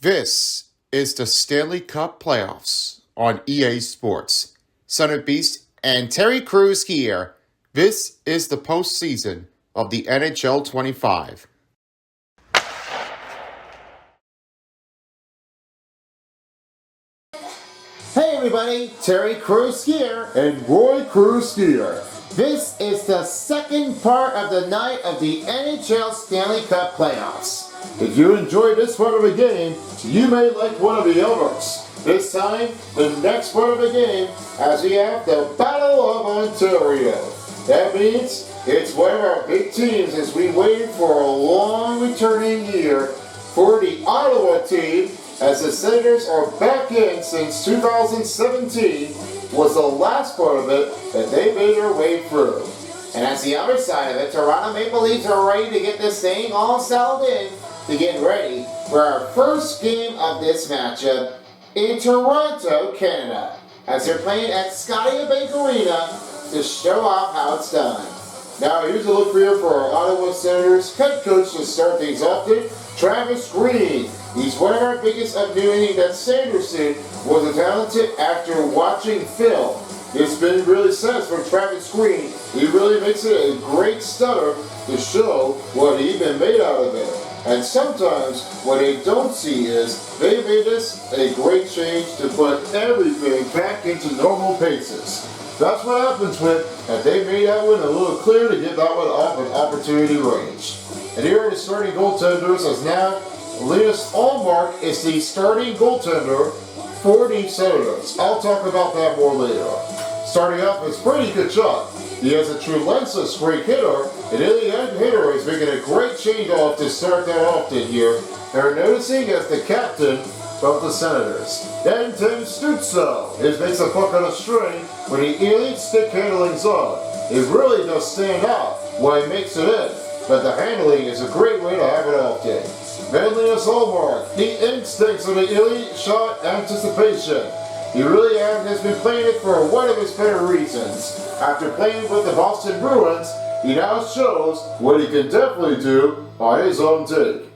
This is the Stanley Cup playoffs on EA Sports. Son of Beast and Terry Crews here. This is the postseason of the NHL 25. Hey everybody, Terry Crews here and Roy Crews here. This is the second part of the night of the NHL Stanley Cup playoffs. If you enjoyed this part of the game, you may like one of the others. This time, the next part of the game, as we have the Battle of Ontario. That means it's one of our big teams as we wait for a long returning year for the Ottawa team, as the Senators are back in since 2017 was the last part of it that they made their way through. And as the other side of it, Toronto Maple Leafs are ready to get this thing all settled in to get ready for our first game of this matchup in Toronto, Canada, as they're playing at Scotiabank Arena to show off how it's done. Now here's a look here for our Ottawa Senators head coach to start things off with, Travis Green. He's one of our biggest updating that Sanderson was a talented actor watching film. It's been really says from Travis Green. He really makes it a great stutter to show what he been made out of it. And sometimes what they don't see is they made this a great change to put everything back into normal paces. That's what happens with that they made that one a little clear to get that one off an opportunity range. And here are the starting goaltenders as now Linus Ullmark is the starting goaltender for the Senators. I'll talk about that more later. Starting off is pretty good shot. He has a tremendous great hitter, and in the end hitter is making a great change off to start that often here. They're noticing as the captain of the Senators. Then Tim Stützle. His makes a puck on a string when the elite stick handling's on. It really does stand out when he makes it in, but the handling is a great way to have it off game. Then Linus Ullmark, the instincts of the elite shot anticipation. He really has been playing it for one of his better reasons. After playing with the Boston Bruins, he now shows what he can definitely do on his own take.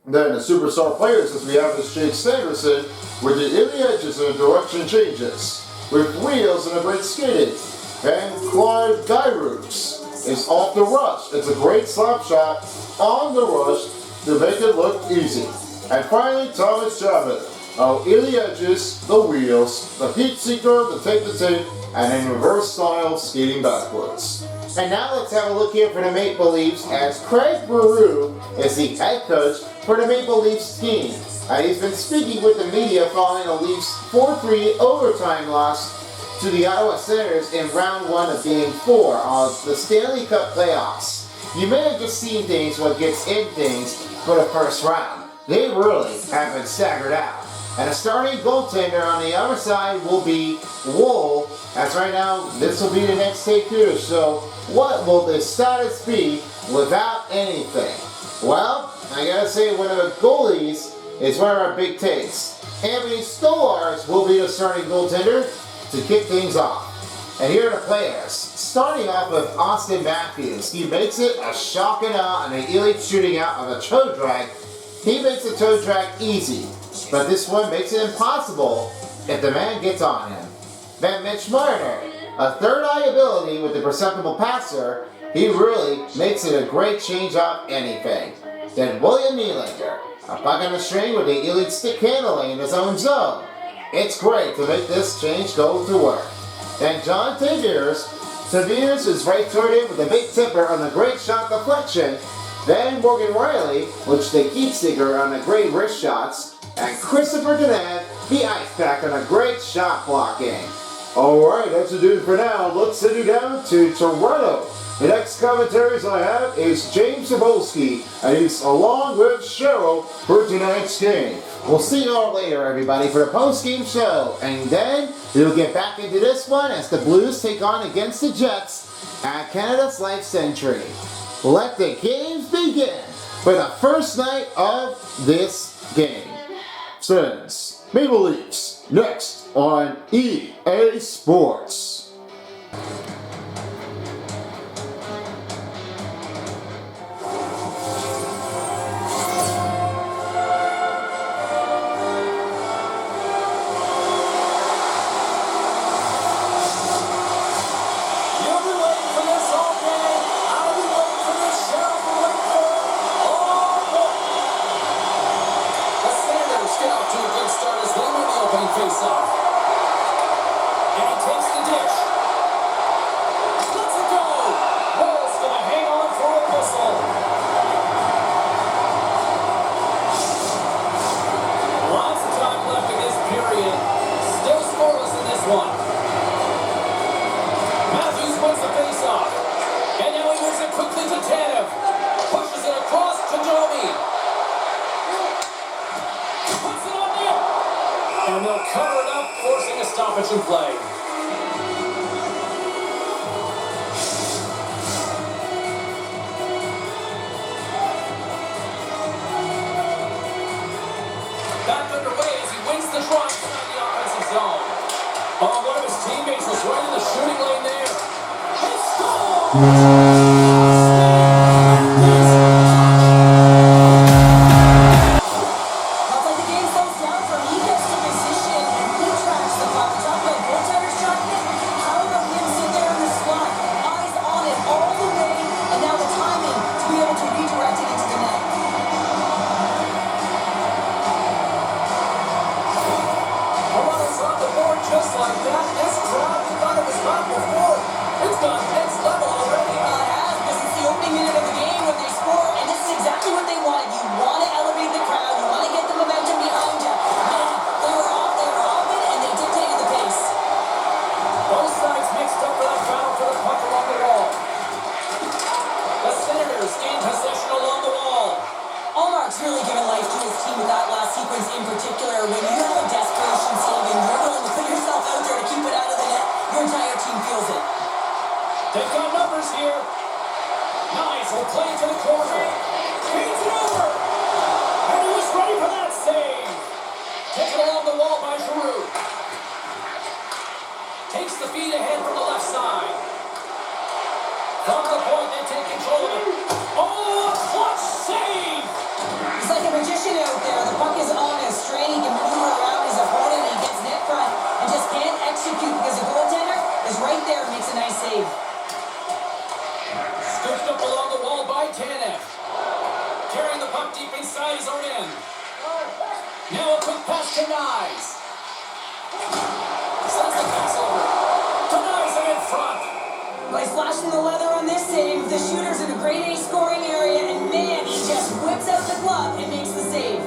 Then the superstar players, as we have this Jake Sanderson, with the in the edges and direction changes, with wheels and a great skating. Then Clyde Gyrooks is off the rush. It's a great slap shot on the rush to make it look easy. And finally, Thomas Chabot. In the edges, the wheels, the heat seeker, the tape, and in reverse style, skating backwards. And now let's have a look here for the Maple Leafs as Craig Berube is the head coach for the Maple Leafs team. And he's been speaking with the media following the Leafs 4-3 overtime loss to the Ottawa Senators in round 1 of Game 4 of the Stanley Cup playoffs. You may have just seen things what gets in things for the first round. They really have been staggered out. And a starting goaltender on the other side will be Woll. As right now, this will be the next take here. So what will the status be without anything? Well, I gotta say one of the goalies is one of our big takes. Anthony Stolarz will be the starting goaltender to kick things off. And here are the players. Starting off with Austin Matthews. He makes it a shock and awe and an elite shooting out of a toe drag. He makes the toe drag easy. But this one makes it impossible if the man gets on him. Then Mitch Marner, a third-eye ability with the perceptible passer, he really makes it a great change off anything. Then William Nylander, a puck on the string with the elite stick handling in his own zone. It's great to make this change go to work. Then John Tavares. Tavares is right toward him with a big tipper on the great shot deflection. Then Morgan Riley, which they keep sticker on the great wrist shots. And Christopher Donat, the ice pack on a great shot blocking. Alright, that's a do for now. Let's send you down to Toronto. The next commentaries I have is James Cebulski, and he's along with Cheryl for tonight's game. We'll see you all later, everybody, for the post-game show. And then we'll get back into this one as the Blues take on against the Jets at Canada's Life Century. Let the games begin for the first night of this game. Sens Maple Leafs next on EA Sports. And they'll cover it up, forcing a stoppage in play. Back underway as he wins the draw inside the offensive zone. Oh, one of his teammates was right in the shooting lane there. He scores! Just like that, this crowd thought it was not before. It's gone next level already. It has. This is the opening minute of the game when they score, and this is exactly what they wanted. You want to elevate the crowd. You want to get the momentum behind you. Man, they were off it, and they dictated the pace. Both sides mixed up for that battle for the puck along the wall. The Senators gain possession along the wall. Allmark's really given life to his team with that last sequence in particular. When you have a desperation save and you're willing to put yourself out there to keep it out of the net, your entire team feels it. They've got numbers here. Nice, will play to the corner. Feeds it over. And he was ready for that save. Taken along the wall by Giroux. Takes the feed ahead from the left side. From the point, they take control of it. Oh, a clutch save! He's like a magician out there. The puck is on his string. He can maneuver around his opponent. He gets net front and just can't execute because the goaltender is right there and makes a nice save. Scooped up along the wall by Tanev. Carrying the puck deep inside his own end. Now a quick pass to Nyes. Sends the pass over. To Nyes and in front. Well, he's flashing the leather on this save. The shooter's in a grade A scoring area, and man, he just whips out the glove and makes the save.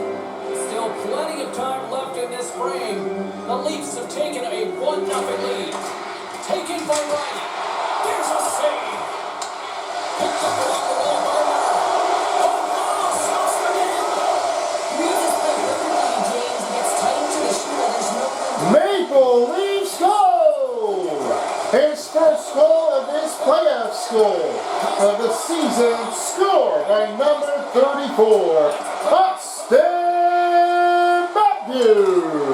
Still plenty of time left in this frame. The Leafs have taken a 1-0 lead. Taken by Wright. There's a save. Picked up along the wall by Murray. Oh, no! Stops the game. Reads his play perfectly, James. He gets tight to the shooter. There's no room. Maple Leafs goal! His first goal of this playoff score of the season, scored by number 34, Stanley Matthews.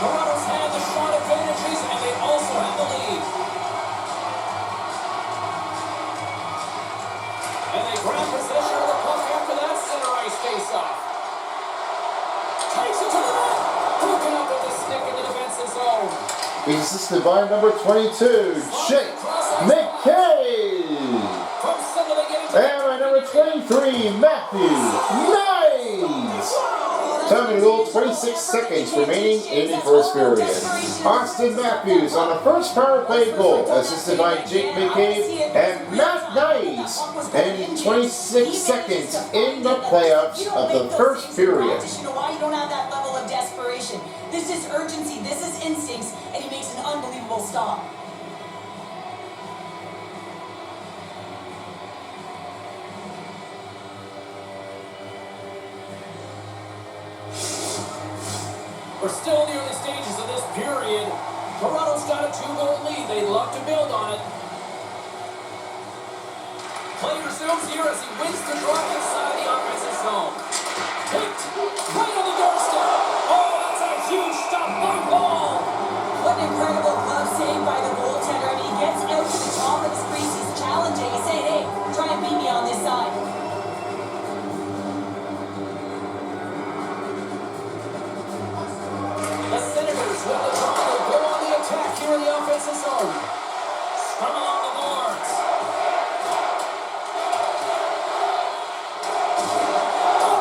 Toronto's had the shot advantages, and they also have the lead. And they grab possession of the puck after that center ice face-off. Takes it to the net. Broken up with the stick in the defensive zone. He's assisted by number 22, Jake McKay. From center, they get it. And by number 23, Matthew. Nice! Time to goal, 26 seconds remaining in the first period. Austin Matthews on the first power play goal, assisted by Jake McCabe and Matt Nice, and 26 seconds in the playoffs of the first period. Why you don't have that level of desperation? This is urgency, this is instincts, and he makes an unbelievable stop. We're still in the early stages of this period. Toronto's got a 2-goal lead. They'd love to build on it. Play resumes here as he wins the draw inside the offensive zone. Picked right on the doorstep. Oh, that's a huge stop by Paul. What an incredible glove save by the goaltender. I mean, he gets out to the top of his crease. He's challenging. He's saying, hey, try and beat me on this side. The Senators with the draw. They'll go on the attack here in the offensive zone. Scrum along the boards. Oh,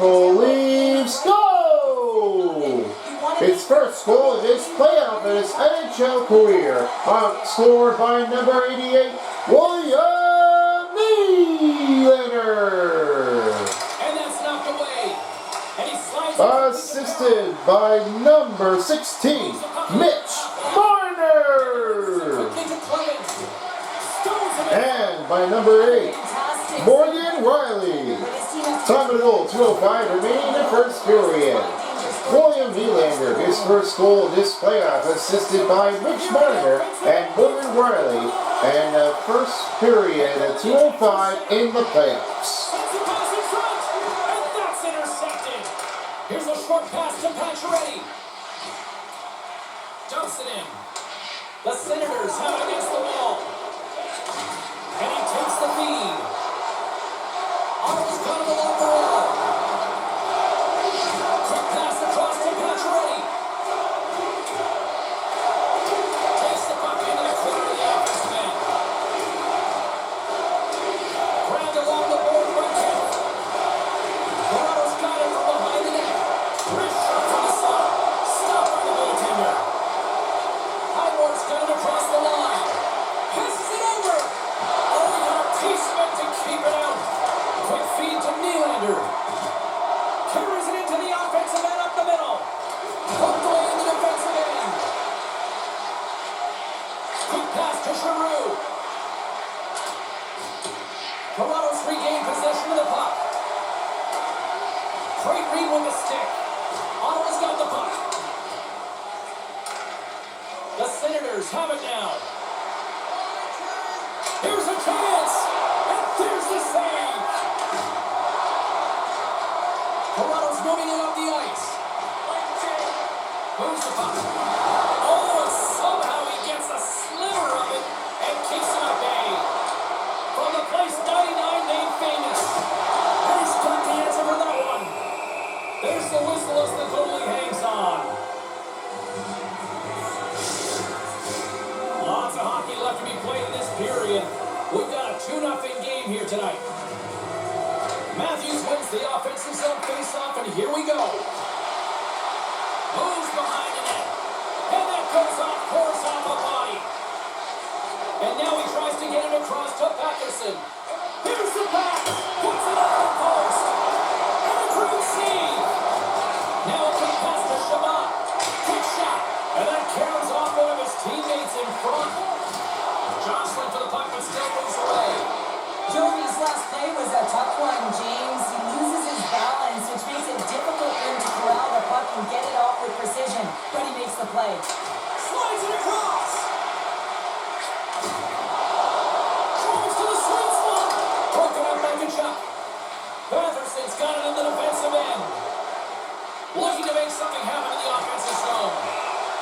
Maple Leafs go! His first goal of his playoff in his NHL career, scored by number 88, William Nylander. And that's knocked away. And he slides Assisted by number 16, Mitch Marner. And by number 8, Morgan Riley. Time of the goal, 2:05 remaining in the first period. William Nylander, his first goal of this playoff, assisted by Mitch Marner and Morgan Riley. And the first period at 2:05 in the playoffs. Here's a short pass to Pacioretty. Dumps it in. The Senators have it against the wall. And he takes the feed. Ottawa's got him along the wall. Quick pass across to Pacioretty. Takes the puck into the corner of the offensive man. Grabbed along the board by Kemp. Toronto's got it from behind the net. Wrist shot from the slot. Stopped by the goaltender. Highwart's got it across the line. Passes it over. Oh, he got a piece of it to keep it out. Quick feed to Nylander. Carries it into the offensive end up the middle. Hooked away in the defensive end. Quick pass to Giroux. Toronto's regained possession of the puck. Great read with the stick. Ottawa's got the puck. The Senators have it now. Here's a chance. And there's the save. Toronto's moving it up the ice. Moves the puck. Oh, and somehow he gets a sliver of it and keeps it at bay. From the place 99 made famous. And he's got the answer for that one. There's the whistle as the goalie hangs on. Lots of hockey left to be played in this period. We've got a 2-0 game here tonight. Matthews wins the offensive zone face-off, and here we go. Moves behind the net. And that goes off, pours off a body. And now he tries to get it across to Patterson. Here's the pass. Puts it off the post. And a great save. Now a quick pass to Shabbat. Quick shot. And that carries off one of his teammates in front. Jocelyn for the puck, but still moves away. Joey's last play was a tough one, James. He loses his balance, which makes it difficult for him to corral the puck and get it off with precision. But he makes the play. Slides it across. Drives to the sweet spot. Broken up by Kachuk. Patherson's got it in the defensive end. Looking to make something happen in the offensive zone.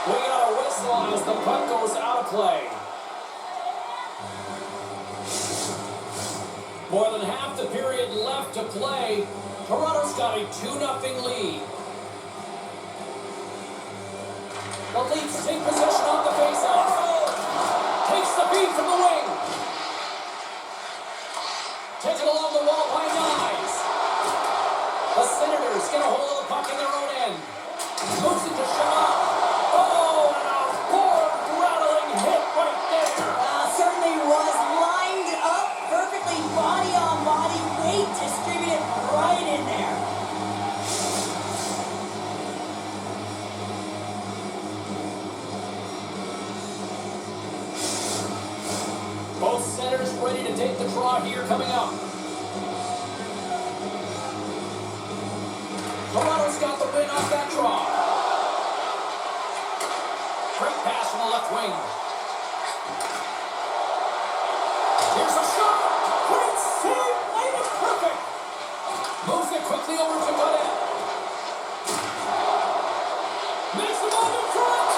We got a whistle as the puck goes out of play. More than half the period left to play. Toronto's got a 2-0 lead. The Leafs take possession off the faceoff. Takes the feed from the wing. Taken along the wall by Nyes. The Senators get a hold of the puck in their own end. Moves it to Shabbat. Oh, and a board-rattling hit right there. Certainly was lined up perfectly, body on body, weight distributed right in there. Both centers ready to take the draw here coming up. Toronto's got the win off that draw. Great pass from the left wing. Here's a shot. Great save. Made it perfect. Moves it quickly over to Godet. Makes the move in front.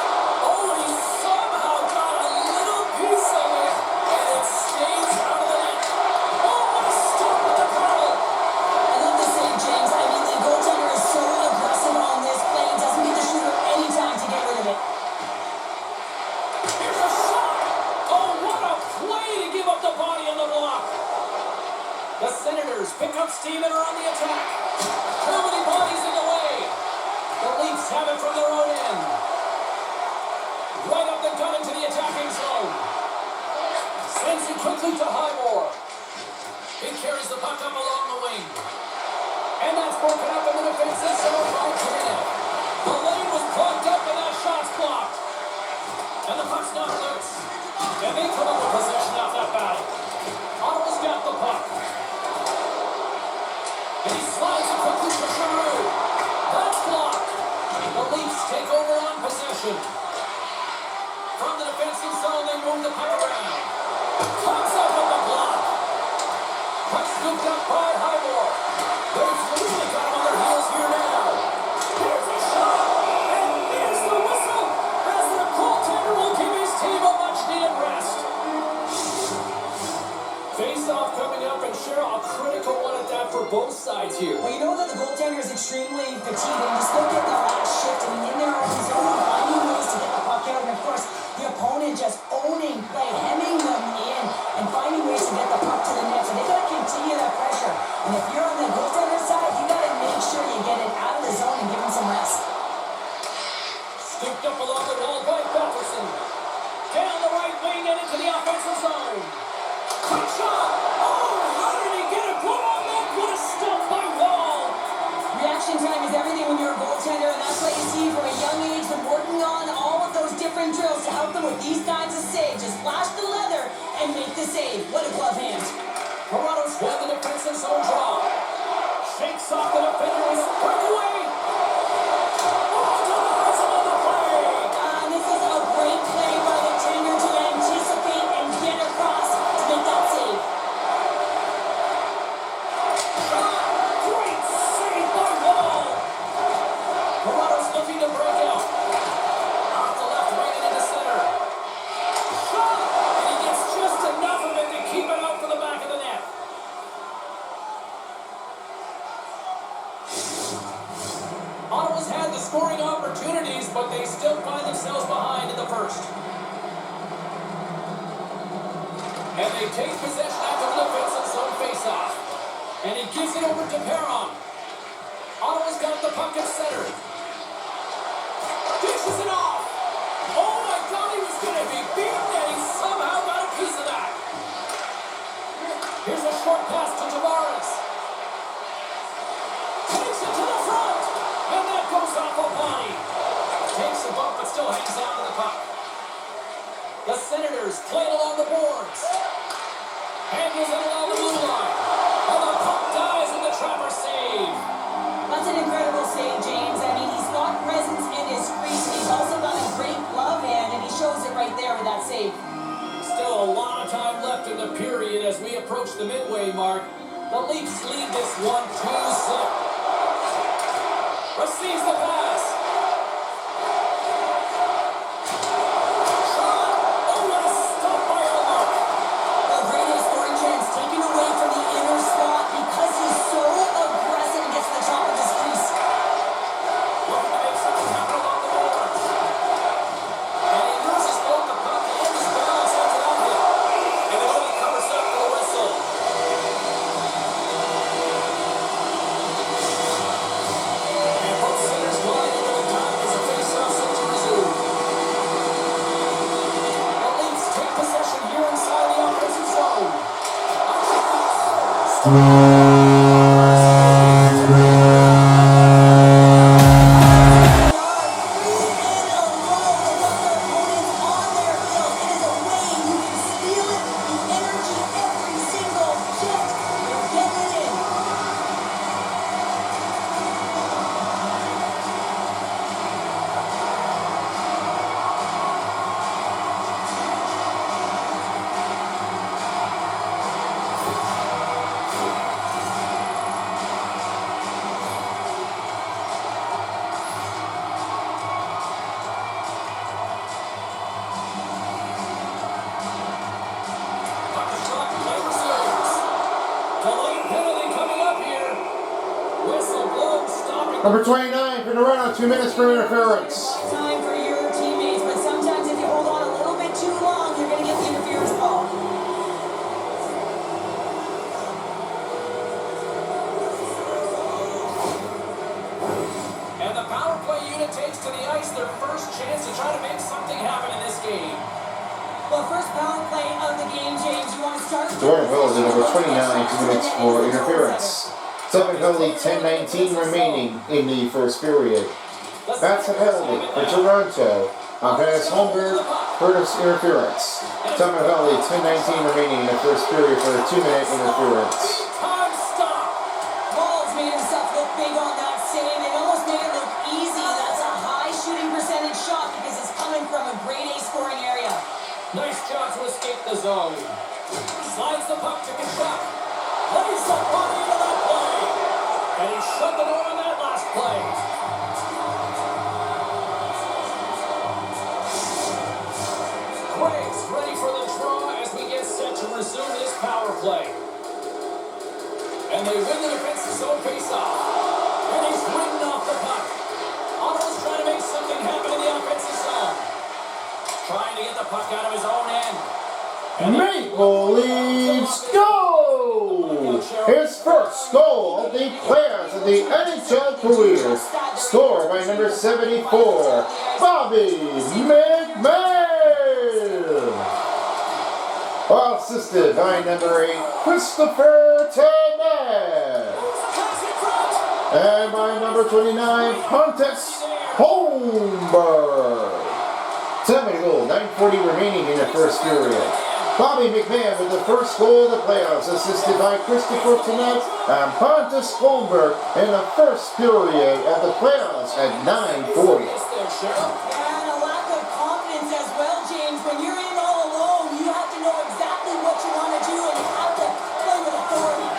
Oh, and he somehow got a little piece of it. And it stays out of the net. Oh, what a stop with the paddle. I love the save, James. I mean, the goaltender is so aggressive on this play. Doesn't get the shooter any time to get rid of it. Here's Senators pick up steam and are on the attack. Too many bodies in the way. The Leafs have it from their own end. Right up the gun into the attacking zone. Sends it quickly to Highmore. He carries the puck up along the wing. And that's broken up in the defensive zone by Kenneth. The lane was clogged up and that shot's blocked. And the puck's not loose. And they come up with possession off that battle. Ottawa's got the puck. And he slides it quickly to Giroux. That's blocked. The Leafs take over on possession. From the defensive zone, they move the puck around. Comes up with the block. Puck scooped up by Highmore. They've really got him on their heels here now. Here's a shot. And there's the whistle. As the goaltender will give his team a much-needed rest. Face-off coming up, and Cheryl, a critical one at that for both sides here. Well, you know that the goaltender is extremely fatigued, and just look at the last shift. I mean, in their own zone, finding ways to get the puck out, and of course, the opponent just owning play, hemming them in, and finding ways to get the puck to the net. So they got to continue that pressure. And if you're on the goaltender side, you got to make sure you get it out of the zone and give him some rest. Scooped up along the wall by Bufferson. Down the right wing and into the offensive zone. Quick shot! Oh, how did he get a good on that? What a stop by Wall! Reaction time is everything when you're a goaltender, and that's what you see from a young age, been working on all of those different drills to help them with these kinds of saves. Just flash the leather and make the save. What a glove hand. Toronto's won the defensive zone draw. Shakes off the defender with a breakaway. Oh, denies him on the play. This is a great play by the tender to anticipate and get across to make that save. Shot! Great save by Wall. Toronto's looking to break out. Off the left wing and into center. Shot! And he gets just enough of it to keep it out for the back of the net. Ottawa's had the scoring opportunities, but they still find themselves behind in the first. And they take possession after the defensive zone faceoff. And he gives it over to Perron. Ottawa's got the puck at center. Dishes it off. Oh, I thought he was going to be beaten, and he somehow got a piece of that. Here's a short pass to Tavares. Takes it to the front. And that goes off a body. Takes a bump, but still hangs on to the puck. The Senators play it along the boards. Handles it along the blue line. And the puck dies in the trapper save. That's an incredible save, James. I mean, he's got presence in his crease, and he's also got a great glove hand, and he shows it right there with that save. Still a lot of time left in the period as we approach the midway mark. The Leafs lead this one 2-0. Receives the pass. Shot! Oh, what a stop by Elmer. The greatest scoring chance taken away from the inner slot because he's so aggressive and gets to the top of his crease. Looking to make something happen along the boards. And he loses both the puck and his balance onto that hit. And it only covers up for the whistle. And both centers glide into the dock as the face-off set to resume. The Leafs take possession here inside the offensive zone. Number 29 for Toronto, 2 minutes for interference. Time for your teammates, but sometimes if you hold on a little bit too long, you're going to get the interference call. to the ice, their first chance to try to make something happen in this game. Well, first power play of the game, James. You want to start with Jordan Wills at number 29 commits for interference. 7 penalty, 10:19 remaining in the first period. That's a penalty for Toronto. Andreas Holmberg for this interference. 7 penalty, 10:19 remaining in the first period for a 2-minute interference. Time stop. Walls made himself look big on that save. It almost made it look easy. That's a high shooting percentage shot because it's coming from a grade A scoring area. Nice job to escape the zone. Slides the puck to Kachuk. Lays the body into that play. And he shut the door on that last play. Greg's ready for the draw as we get set to resume this power play. And they win the defensive zone face-off. And he's ridden off the puck. Ottawa's trying to make something happen in the offensive zone. Trying to get the puck out of his own end. Maple Leafs go! His first goal of the playoffs of the NHL career, scored by number 74, Bobby McMahon! While assisted by number 8, Christopher Tanev. And by number 29, Pontus Holmberg. 7 goal, 9:40 remaining in the first period. Bobby McMahon with the first goal of the playoffs, assisted by Christopher Tanev and Pontus Holmberg in the first period of the playoffs at 9:40. And a lack of confidence as well, James. When you're in all alone, you have to know exactly what you want to do and you have to play with authority.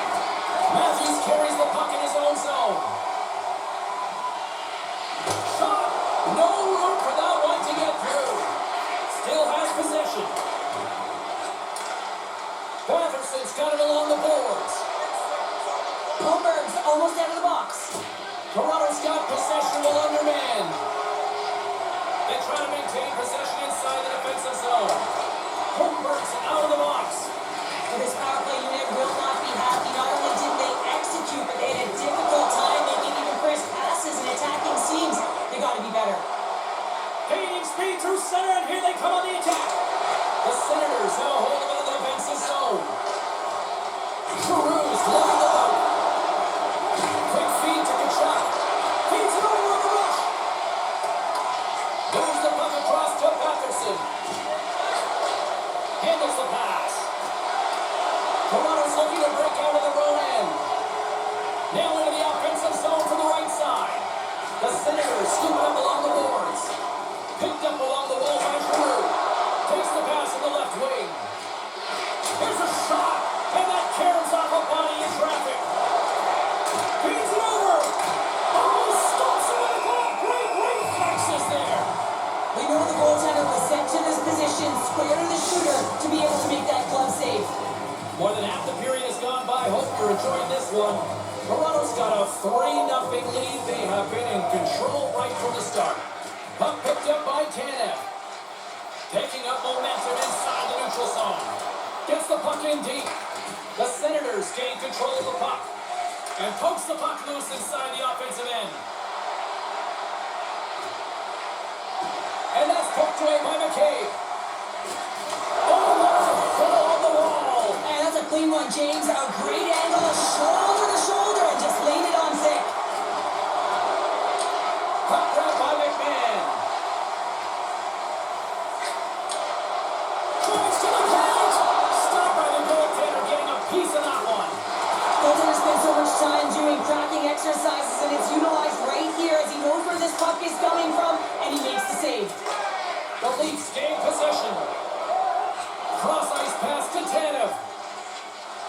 Matthews carries the puck in his own zone. Shot. No room for that one to get through. Still has possession. Patherson's got it along the boards. Holmberg's almost out of the box. Toronto's got possession while undermanned. They try to maintain possession inside the defensive zone. Holmberg's out of the box. But this power play unit will not be happy. Not only did they execute, but they had a difficult time making even crisp passes and attacking seams. They got to be better. Gaining speed through center, and here they come on the attack. The Senators have a hold of it in the defensive zone. Giroux's blowing the puck. Quick feed to Kachuk. Feeds it over on the rush. Moves the puck across to Patterson. Handles the pass. Toronto's looking to break out of their own end. Now into the offensive zone from the right side. The Senators scoop it up along the boards. Picked up along the wall by Giroux. Takes the pass in the left wing. Here's a shot, and that caroms off a body in traffic. Feeds it over. Oh, stops it with a goal. Great reflexes there. We know the goaltender was sent to this position, square to the shooter, to be able to make that glove save. More than half the period has gone by. Hope you're enjoying this one. Toronto's got a 3-0 lead. They have been in control right from the start. Puck picked up by Tanev. Taking up momentum inside the neutral zone. Gets the puck in deep. The Senators gain control of the puck. And pokes the puck loose inside the offensive end. And that's poked away by McCabe. Oh, what a goal on the wall. And that's a clean one, James. A great angle, shoulder to shoulder, and just laid it on thick. Puck grab by McMahon. Drives to the point. Stopped by the goaltender, getting a piece of that one. Goaltender spent so much time doing cracking exercises, and it's utilized right here as he knows where this puck is coming from, and he makes the save. The Leafs gain possession. Cross ice pass to Tanev.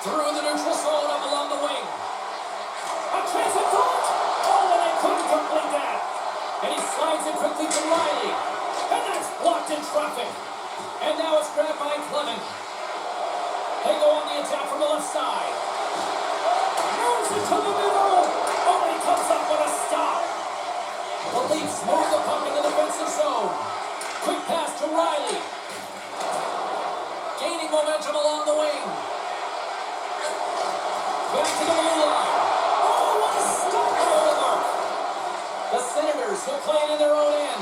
Through the neutral zone up along the wing. A chance at front. Oh, and they couldn't complete that. And he slides it quickly to Riley. And that's blocked in traffic. And now it's grabbed by Clement. They go on the attack from the left side. Moves it to the middle. Oh, he comes up with a stop. The Leafs move the puck in the defensive zone. Quick pass to Riley. Gaining momentum along the wing. Back to the blue line. Oh, what a stop by Oliver. The Senators will play it in their own end.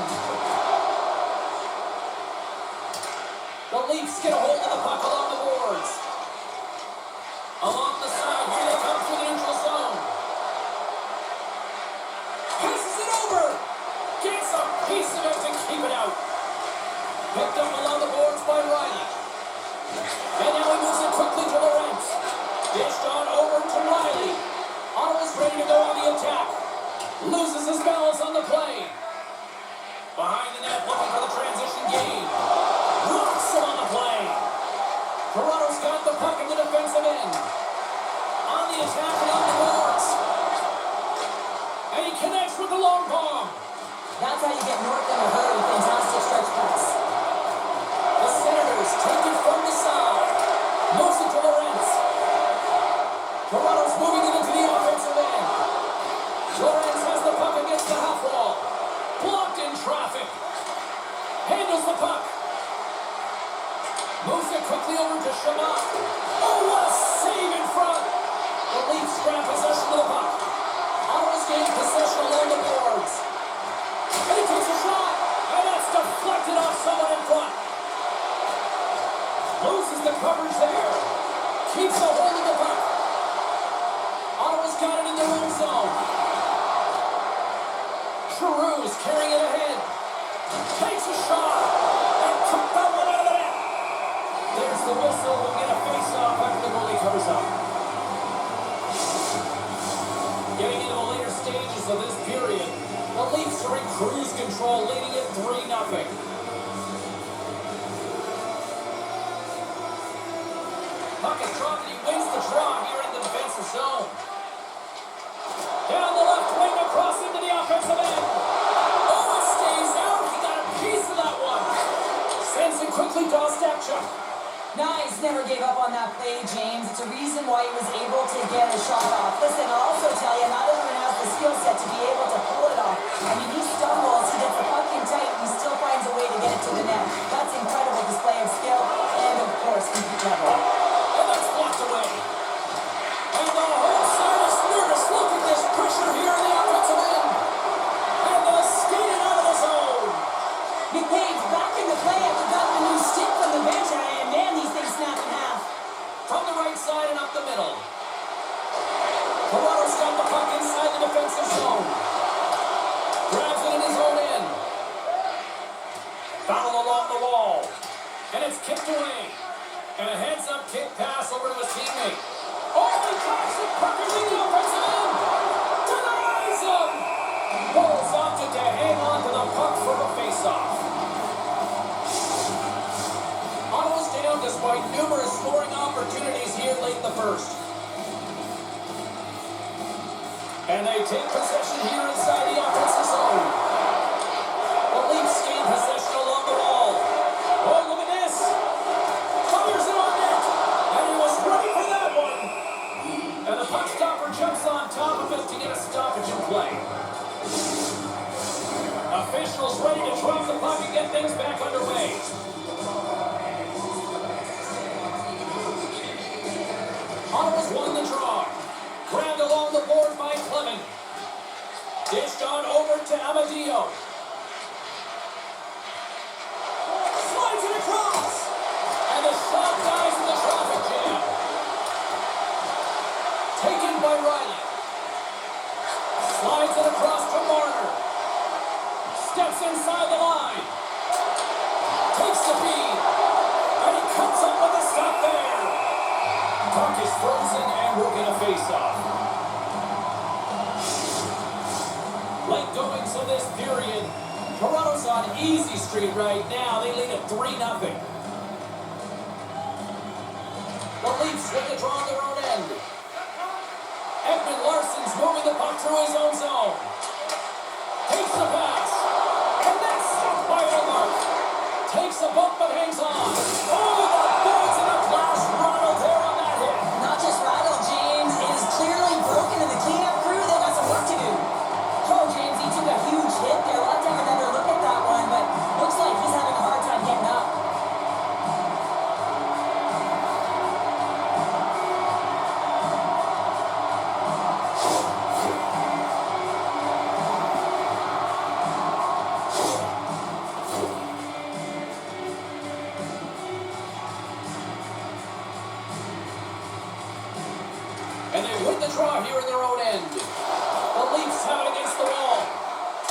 zone. Giroux's carrying it ahead. Takes a shot. And took that one out of the net. There's the whistle. We'll get a face-off after the goalie covers up. Getting into the later stages of this period, the Leafs are in cruise control, leading it 3-0. Puck is dropped and he wins the draw here in the defensive zone. Down the left wing across into the offensive end. Oh, it stays out. He got a piece of that one. Sends it quickly to Ostapchuk. Nice, never gave up on that play, James. It's a reason why he was able to get a shot off. Listen, I'll also tell you, not everyone has the skill set to be able to pull it off. I mean, he stumbles, he gets the puck in tight, and he still finds a way to get it to the net. That's incredible display of skill and, of course, complete level. And that's blocked away. And the whole side is nervous. Look at this pressure here in the offensive end. And they'll skate it out of the zone. McCabe's back in the play after getting a new stick from the bench, and man, these things snap in half. From the right side and up the middle. Toronto's got the puck inside the defensive zone. Grabs it in his own end. Foul along the wall. And it's kicked away. And a heads-up kick pass over to his teammate. Oh, he cocks it perfectly in the offensive end. To the rise up. Holds on to hang on to the puck for a face-off. Ottawa's down despite numerous scoring opportunities here late in the first. And they take possession here inside the offensive zone. The Leafs gain possession along the wall. Oh, look at this. Fires it on net. And he was ready for that one. And the puck stopper jumps on top of it to get a stoppage in play. Officials ready to drop the puck and get things back underway. Ottawa's won the draw. Grabbed along the board by Clement. Dished on over to Amadio. Slides it across. And the shot dies in the traffic jam. Taken by Riley. Slides it across to Marner. Steps inside the line. Takes the feed. And he comes up with a stop there. Puck is frozen and we'll get a face-off. Late goings of this period. Toronto's on easy street right now. They lead at 3-0. The Leafs with the draw on their own end. Ekman Larsson's moving the puck through his own zone. Takes the pass. And that's stopped by Ullmark. Takes a bump but hangs on. Oh, the boards in the glass rattle there on that hit. Not just rattle, James. It is clearly broken to the cleanup crew. They got some work to do. Oh, James, he took a huge hit there. We'll have to have another look at that one, but looks like he's having a hard time getting up. And they win the draw here in their own end. The Leafs have it against the wall.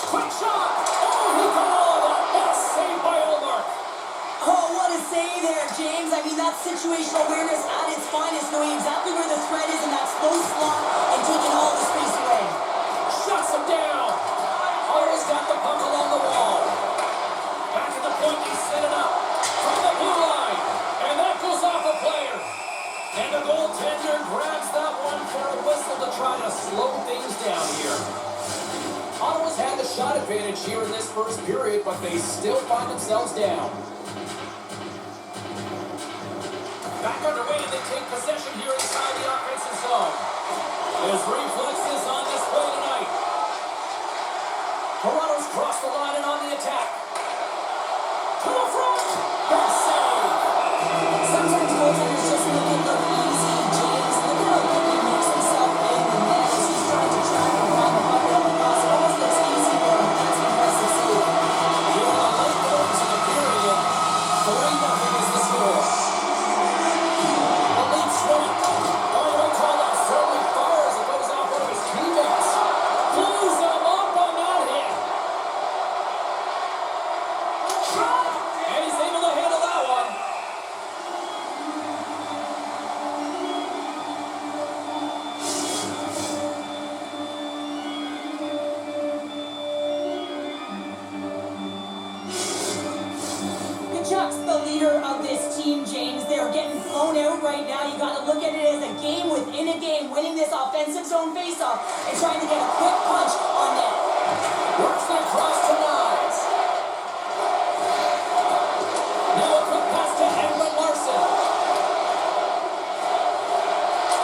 Quick shot! Oh, he got all of that. What a save by Ullmark. Oh, what a save there, James. I mean, that's situational awareness at its finest, knowing exactly where the threat is in that slow slot and taking all the space away. Shuts him down. Ottawa's got the puck along the wall. Back at the point, they set it up. From the blue line. And that goes off a player. And the goaltender grabs that one for a whistle to try to slow things down here. Ottawa's had the shot advantage here in this first period, but they still find themselves down. Back underway, and they take possession here inside the offensive zone. His reflexes on display tonight. Toronto's crossed the line and on the attack. To the front! Big save! Sometimes goaltenders just make it look easy, James. Look at how quick he makes himself in the net as he's trying to track and find the puck all across. It almost looks easy for him. That's an impressive save. Here in the late goings of the period, 3-0 is the score. The Leafs win it. Oh, you don't call that friendly fire as it goes off one blown out right now. You got to look at it as a game within a game, winning this offensive zone faceoff and trying to get a quick punch on net. Works it across to Nyes. Now a quick pass to Edmund Larson.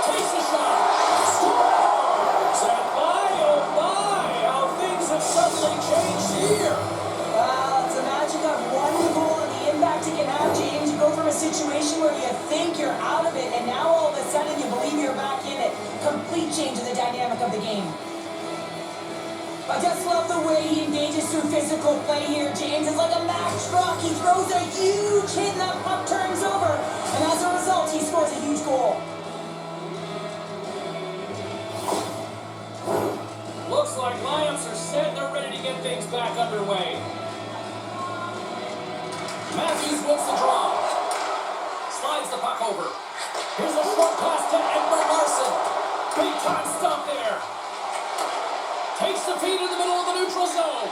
Takes a shot. Scores! And oh my, how things have suddenly changed here. Wow, it's a magic of one goal and the impact it can have, James. You go from a situation where you think you're out of it, and now all of a sudden you believe you're back in it. Complete change in the dynamic of the game. I just love the way he engages through physical play here, James. It's like a Mack truck. He throws a huge hit and that puck turns over. And as a result, he scores a huge goal. Looks like lineups are set and they're ready to get things back underway. Matthews wins the draw. Slides the puck over. Here's a short pass to Edmund Larson. Big time stop there. Takes the feed in the middle of the neutral zone.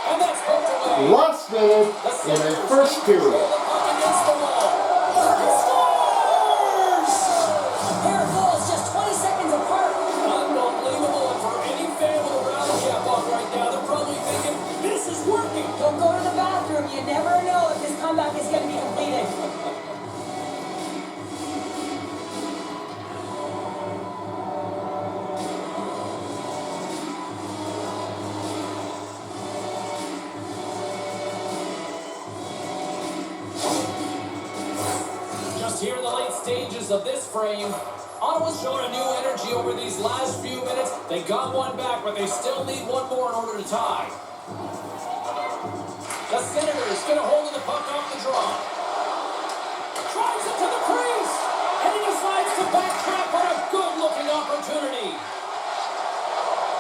And that's poked away. Last minute in the first period. The puck against the wall. He scores! A pair of goals just 20 seconds apart. Unbelievable. And for any fan with a rally cap on right now, they're probably thinking, this is working. Don't go to the bathroom. You never know if this comeback is going to be completed. Here in the late stages of this frame, Ottawa's shown a new energy over these last few minutes. They got one back, but they still need one more in order to tie. The Senators get a hold of the puck off the draw. Drives it to the crease, and he decides to backtrack on a good-looking opportunity.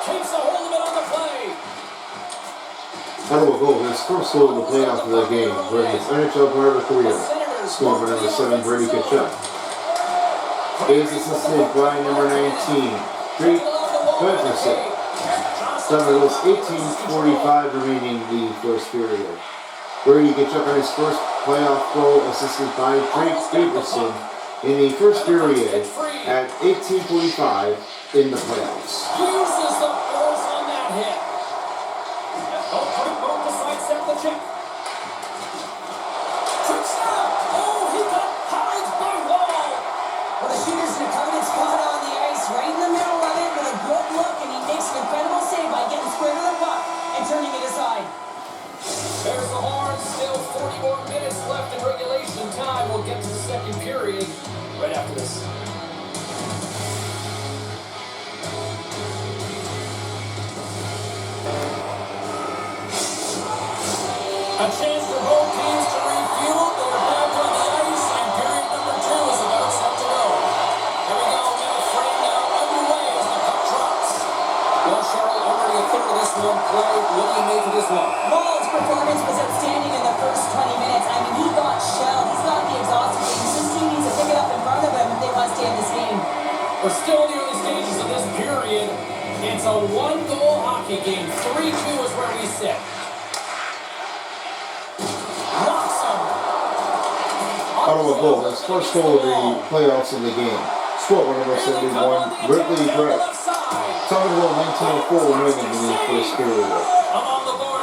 Keeps a hold of it on the play. Ottawa goal, his first goal in the playoff of the game, during his NHL part of career. Scored by number 7, Brady Tkachuk. Is assisted by number 19, Drake Peterson. Time goes 18:45 remaining the first period. Brady Tkachuk on his first playoff goal, assisted by Drake Peterson in the first period at 18:45 in the playoffs. Uses the force on that hit. Oh, quick move to sidestep the check. Quick snap. Oh, he got hides by Wall. Well, the shooter's in a coveted spot on the ice, right in the middle of it, with a good look, and he makes an incredible save by getting square to the puck and turning it aside. There's the horn. Still 40 more minutes left in regulation time. We'll get to the second period right after this. A chance for both teams to refuel. They're back on the ice, and period number 2 is about set to go. Here we go. Now frame now underway as the puck drops. Well, Cheryl, already a third of this one played. What do you make of this one? Wall's performance was outstanding in the first 20 minutes. I mean, he got shelled. He's got to be exhausted. This team needs to pick it up in front of him if they want to stay in this game. We're still in the early stages of this period. It's a one-goal hockey game. 3-2 is where we sit. Ottawa goal, his first goal of the playoffs in the game. Scored by number 71, Ridley Brett. Time goal 19:04 remaining in the first period.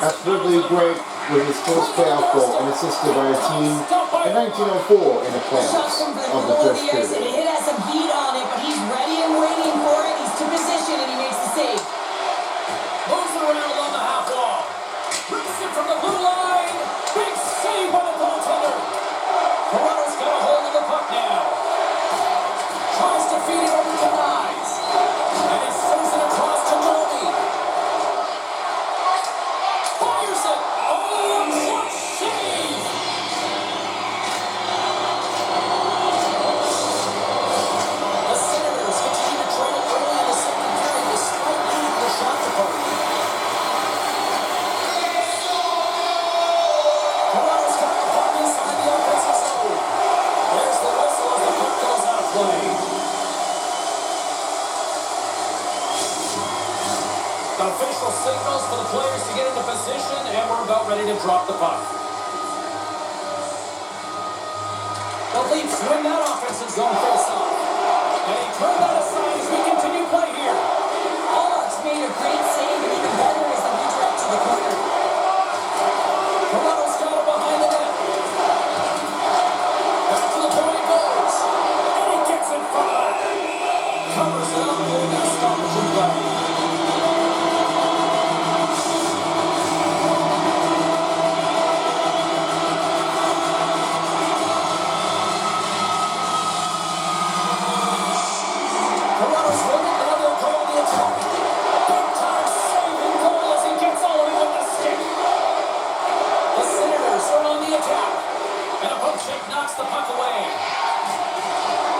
That's Ridley Brett with his first playoff goal and assisted by a team at 19:04 in the playoffs of the first And period. the hit has some heat on it, but he's ready and waiting for it. He's to position, and he makes the save. Moves it around along the half wall. Rips it from the blue line. Big save by the goaltender. Toronto's got a hold of the puck now. Tries to feed it over to Nyes. And he sends it across to Nomi. Fires it. Oh, what save! The Senators continue to trail early in the second period despite leading the shot department. Toronto's got the puck inside the offensive zone. There's the whistle as the puck goes out of play. Official signals for the players to get into position, and we're about ready to drop the puck. Leafs win that offensive zone faceoff. And he turned that aside as we continue play here. Allmark's made a great save, and even better is the redirect to the corner. Toronto's got it behind the net. Back to the point it goes. And he gets it front. Covers it up with that stoppage in play. Toronto's winning, now they'll go on the attack. Big time saving goal as he gets all the way with the stick. The Senators are on the attack. And a poke check knocks the puck away.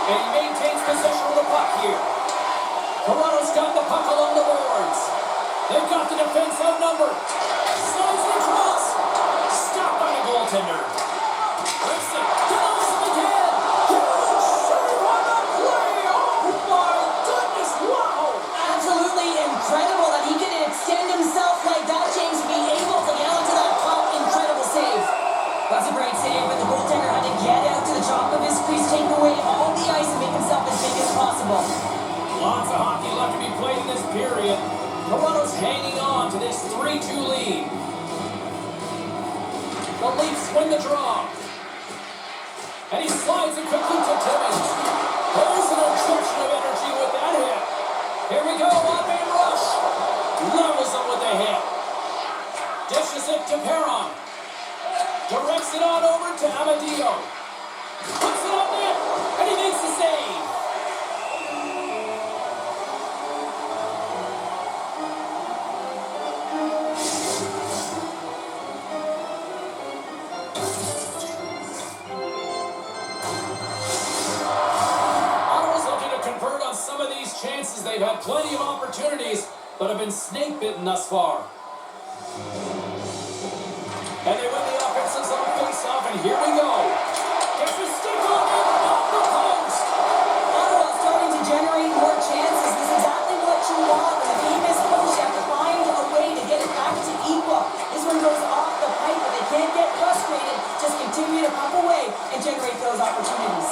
And he maintains possession of the puck here. Toronto's got the puck along the boards. They've got the defense outnumbered. Slides it across. Stopped by the goaltender. Rips it. Goes again. Huge save on the play. Oh my goodness. Wow. Absolutely incredible that he can extend himself like that, James, to be able to get onto that puck. Incredible save. That's a great save, but the goaltender had to get out to the top of his crease, take away all the ice, and make himself as big as possible. Lots of hockey left to be played in this period. Toronto's hanging on to this 3-2 lead. The Leafs win the draw. And he slides it quickly to Timmins. There's an injection of energy with that hit. Here we go, one-man rush. Levels them with the hit. Dishes it to Perron. Directs it on over to Amadio. Puts it on net, and he makes the save. Ottawa's looking to convert on some of these chances. They've had plenty of opportunities, but have been snake-bitten thus far. And they win the offensive zone face-off, and here we go. Gets the stick on it, off the post. Ottawa starting to generate more chances. This is exactly what you want. When the game is close, you have to find a way to get it back to equal. This one goes off the pipe, but they can't get frustrated. Just continue to pump away and generate those opportunities.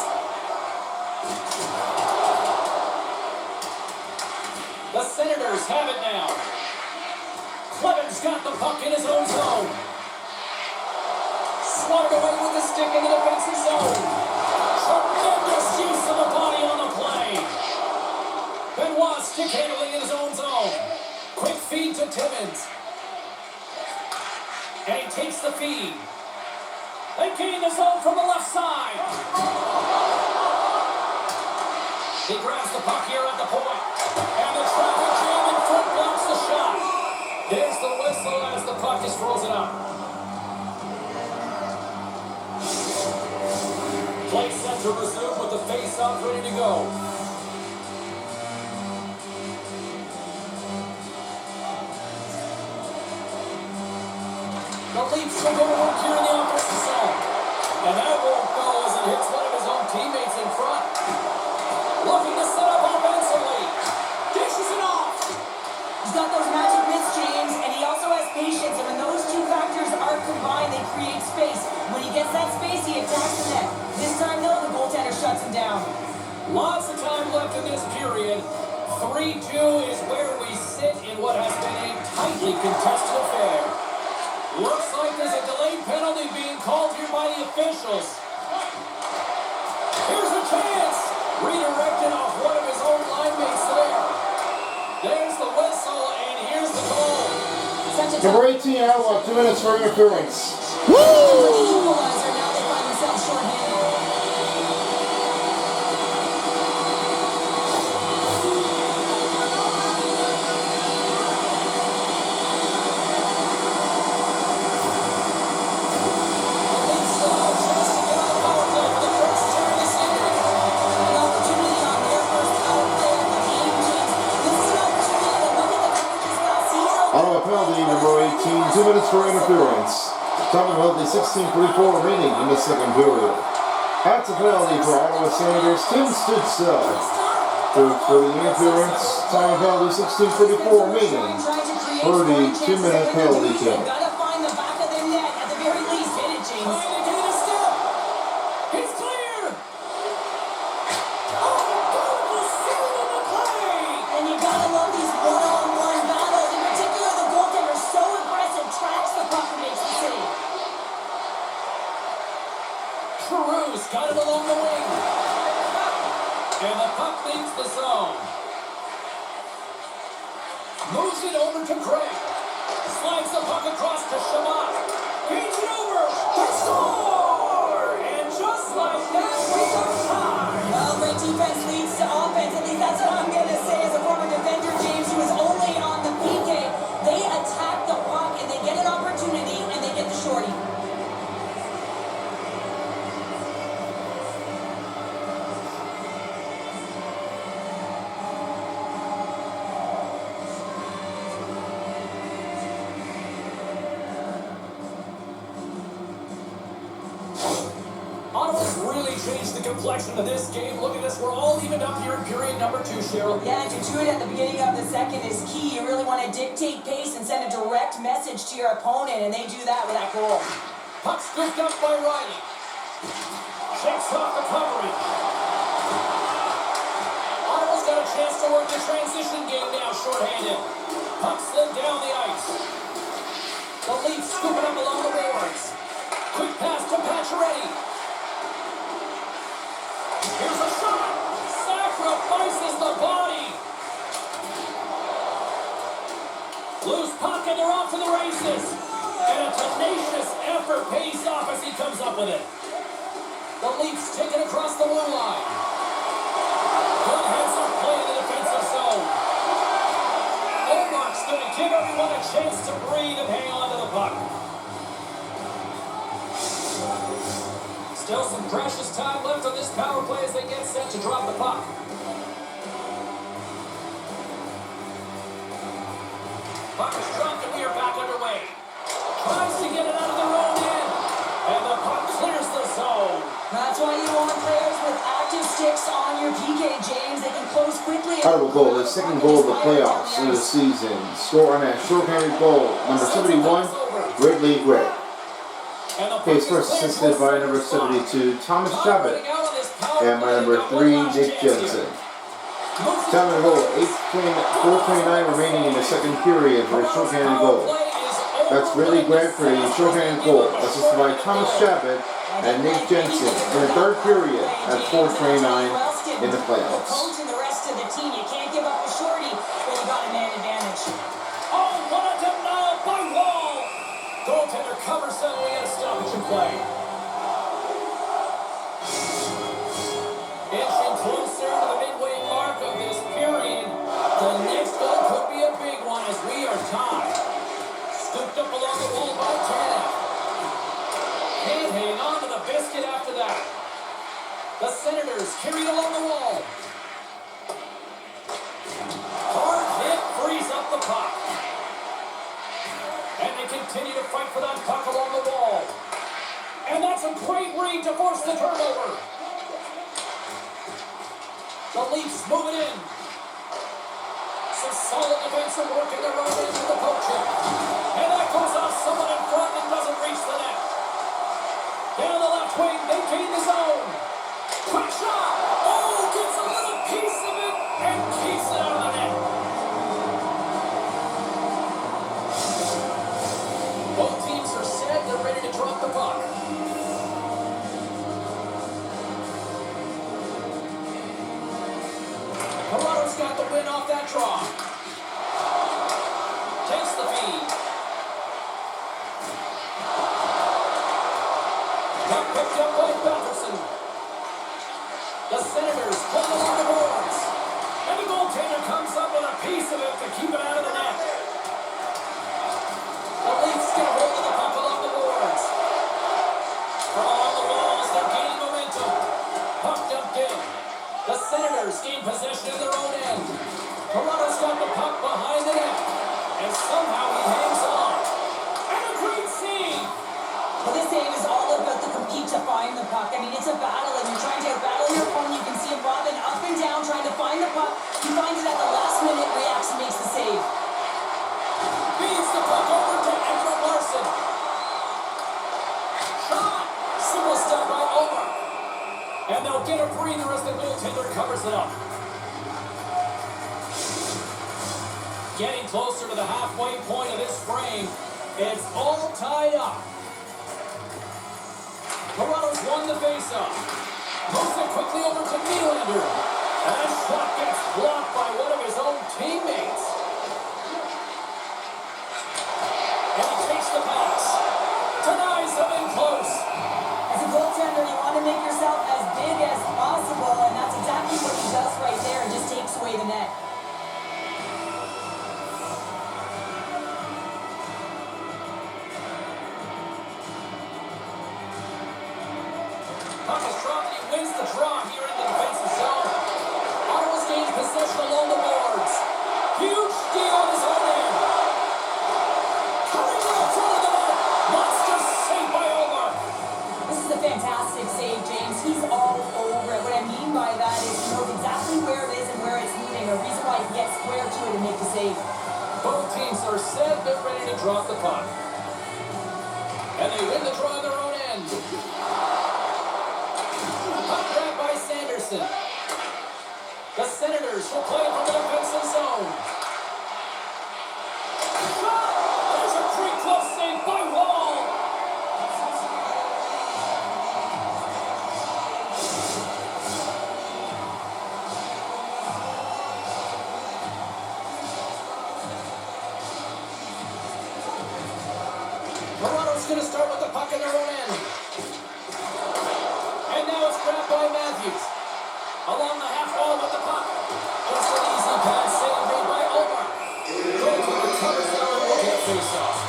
The Senators have it now. Clevin's got the puck in his own zone. Swatted away with the stick in the defensive zone. Tremendous use of the body on the play. Benoit stick handling in his own zone. Quick feed to Timmins. And he takes the feed. They gain the zone from the left side. He grabs the puck here at the point. And the traffic jam in front blocks the shot. There's the whistle as the puck is frozen up. Play set to resume with the face-off ready to go. The Leafs will go to work here in the offensive zone. And that won't go as it hits one of his own teammates in front. Looking to set up offensively. Dishes it off. He's got those magic mitts, James, and he also has patience. And when those two factors are combined, they create space. When he gets that space, he attacks the net. This time, though, the goaltender shuts him down. Lots of time left in this period. 3-2 is where we sit in what has been a tightly contested affair. Looks like there's a delayed penalty being called here by the officials. Here's a chance. Redirected off one of his own line mates there. There's the whistle, and here's the goal. Number 18 Ottawa, 2 minutes for interference. Equalizer, now they find themselves shorthanded. Ottawa penalty number 18, 2 minutes for interference. Time penalty 16:44 remaining in the second period. That's a penalty for Ottawa Senators. Tim stood still. For the interference, time penalty 16:44 remaining for the 2-minute penalty kill. Gotta find the back of their net, at the very least, hit it, James. Trying to get a step. He's clear. Moves it over to Craig. Slides the puck across to Shabbat. Feeds it over. They score! And just like that, we got tied. Well, great defense leads to offense. At least that's what I'm going to say as a former defender, James, who was only on the PK. They attack the puck, and they get an opportunity, and they get the shorty. Ottawa's really changed the complexion of this game. Look at this. We're all evened up here in period number 2, Cheryl. Yeah, and to do it at the beginning of the second is key. You really want to dictate pace and send a direct message to your opponent, and they do that with that goal. Puck scooped up by Riley. Shakes off the coverage. Ottawa's got a chance to work the transition game now, shorthanded. Puck slid down the ice. The Leafs scooping up along the boards. Quick pass to Pacioretty. Here's a shot. Sacrifices the body. Loose puck and they're off to the races. And a tenacious effort pays off as he comes up with it. The Leafs take it across the blue line. Good heads-up play in the defensive zone. Omark's going to give everyone a chance to breathe and hang on to the puck. Still some precious time left on this power play as they get set to drop the puck. Puck is dropped and we are back underway. Tries to get it out of their own end. And the puck clears the zone. That's why you want players with active sticks on your PK, James. They can close quickly. Ottawa goal, the second goal of the playoffs of the season. Score on that shorthanded goal, number 71, Ridley Gray. His first assisted by number 72, Thomas Chabot, and by number 3, Nick Jensen. Time of the goal, 4:29 remaining in the second period for a shorthanded goal. That's Ridley Gray for a shorthanded goal, assisted by Thomas Chabot and Nick Jensen in the third period at 4:29 in the playoffs. Coach and the rest of the team, you can't give up a shorty when you got a man advantage. Oh, what a denial by Wall! Goaltender covers that we got a stoppage in play. Inching closer to the midway mark of this period. The next goal could be a big one as we are tied. Scooped up along the wall by Tanev. Can't hang on to the biscuit after that. The Senators carried along the wall. Hard hit frees up the puck. And they continue to fight for that puck along the wall. And that's a great read to force the turnover. The Leafs move it in. Some solid defensive work in their own end to the poke check. And that goes off someone in front and doesn't reach the net. Down the left wing, they gain the zone. Quick shot. Oh, gets a little piece of it and keeps it out of the net. Both teams are set. They're ready to drop the puck. Toronto's got the win off that draw. Takes the feed. Puck picked up by Batherson. The Senators pull along the boards. And the goaltender comes up with a piece of it to keep it out of the net. The Leafs get a hold of the puck along the boards. From along the walls, they're gaining momentum. Puck dumped in. The Senators gain possession of their own end. Toronto's got the puck behind the net. And somehow he hangs on. And a great save. Well, this game is all about the compete to find the puck. I mean, it's a battle, and you're trying to battle your opponent. You can see him bobbing up and down, trying to find the puck. He finds it at the last minute, reacts and makes the save. Feeds the puck over to Edward Larson. Shot. Simple stop by Omar. And they'll get a breather as the goaltender covers it up. Getting closer to the halfway point of this frame. It's all tied up. Toronto's won the faceoff. Moves it quickly over to Nylander. And that shot gets blocked by one of his own teammates. they drop the puck. And they win the draw on their own end. Puck grabbed by Sanderson. The Senators will play from the defensive zone. There's a great close save by Wall. Toronto's going to start with the puck in their own end. And now it's grabbed by Matthews. Along the half wall with the puck. It's an easy pass save made by Omar. Goalkeeper covers it and will get face-off.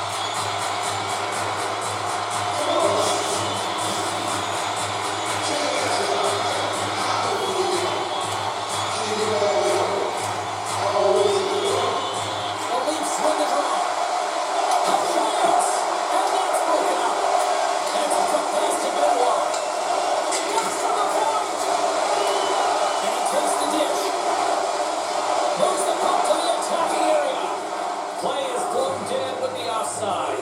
The Leafs win the draw. A chance! And that's broken up. And it's a quick pass to Benoit. Gets to the point! And he takes the dish. Moves the puck to the attacking area. Play is blown dead with the offside.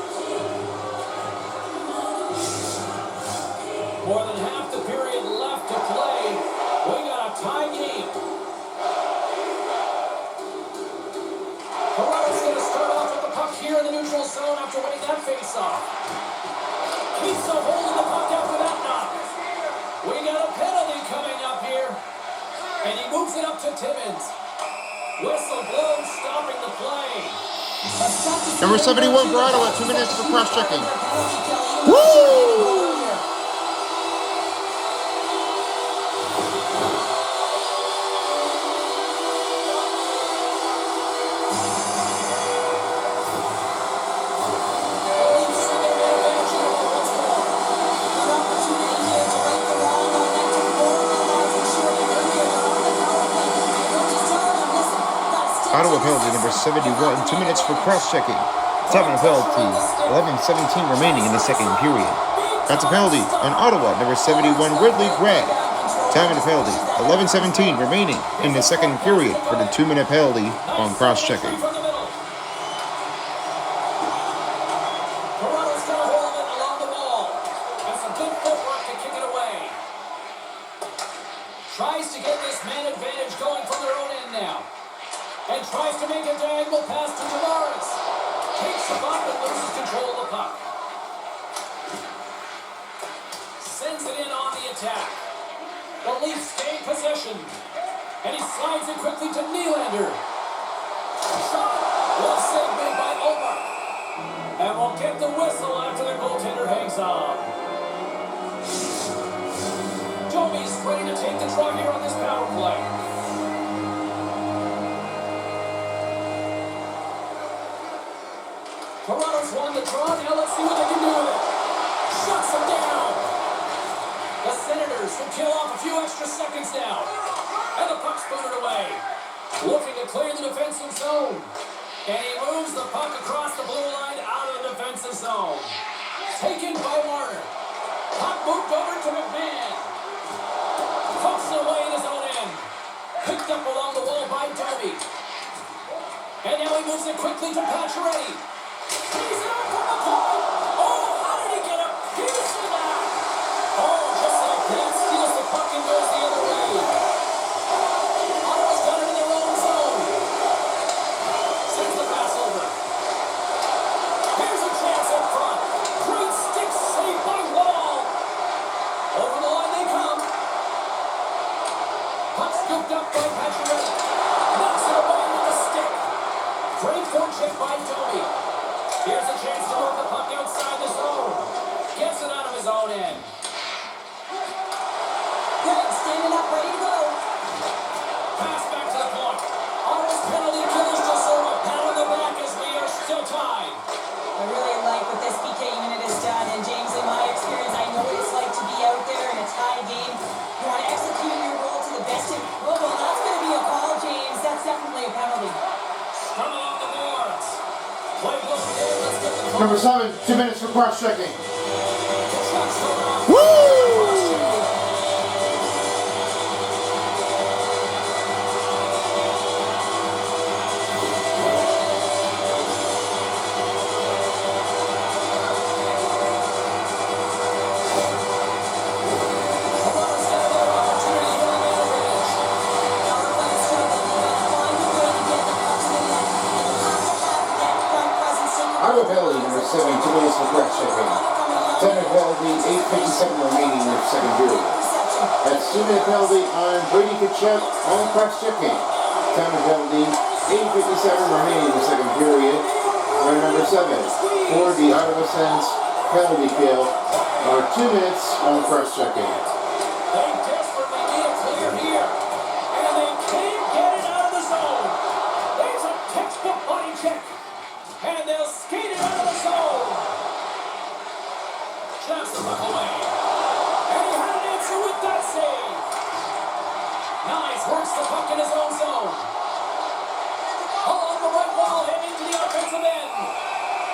More than half the period left to play. We got a tie game. Toronto's going to start off with the puck here in the neutral zone after winning that face-off. Keeps a hold of the puck after that knock. We got a penalty coming up here. And he moves it up to Timmins. Whistle blown, stopping the play. Number 71 for Ottawa, 2 minutes for cross-checking. Woo! Ottawa penalty number 71, 2 minutes for cross-checking. 7 penalty, 11:17 remaining in the second period. That's a penalty on Ottawa, number 71, Ridley Gregg. Time of the penalty, 11:17 remaining in the second period for the 2-minute penalty on cross-checking. Toronto's got a hold of it along the wall. And some good footwork to kick it away. Tries to get this man advantage going from their own end now. And tries to make a diagonal pass to Tavares. Takes the puck and loses control of the puck. Sends it in on the attack. The Leafs stay in possession. And he slides it quickly to Nylander. Shot! Well save made by Omar. And will get the whistle after the goaltender hangs on. Domi's ready to take the draw here on this power play. Toronto's won the draw. Now let's see what they can do with it. Shuts him down. The Senators will kill off a few extra seconds now. And the puck's booted away. Looking to clear the defensive zone. And he moves the puck across the blue line out of the defensive zone. Taken by Warner. Puck moved over to McMahon. Pumps it away in his own end. Picked up along the wall by Domi. And now he moves it quickly to Pacioretty. He's out from the point. Oh, how did he get a piece of that? Oh, just like that, steals the puck and goes the other way. Ottawa's got it in their own zone. Sends the pass over. Here's a chance up front. Great stick save by Wall. Over the line they come. Puck scooped up by Pacioretty. Knocks it away with a stick. Great forecheck by Domi. Here's a chance to move the puck outside the zone. Gets it out of his own end. Good, standing up, ready to go. Pass back to the point. Ottawa's penalty kills just over. Pat on the back as we are still tied. I really like what this PK unit has done, and James, in my experience, I know what it's like to be out there in a tie game. You want to execute your role to the best of... Oh, well, that's going to be a call, James. That's definitely a penalty. Coming off the boards. Play goes in. Let's get the Number 7, 2 minutes for cross-checking. Number 7, 2 minutes for correct checking. Time penalty, 8:57 remaining in the second period. That's 2-minute penalty on Brady Kachuk on correct checking. Time penalty, 8:57 remaining in the second period. Or number 7, for the Ottawa Sens penalty kill, or 2 minutes on correct checking. They desperately need a clear here, and they can't get it out of the zone. There's a textbook body check, and they'll skate it out of the zone. Just the puck away, and he had an answer with that save. Nice, works the puck in his own zone. Along the right wall, heading to the offensive end.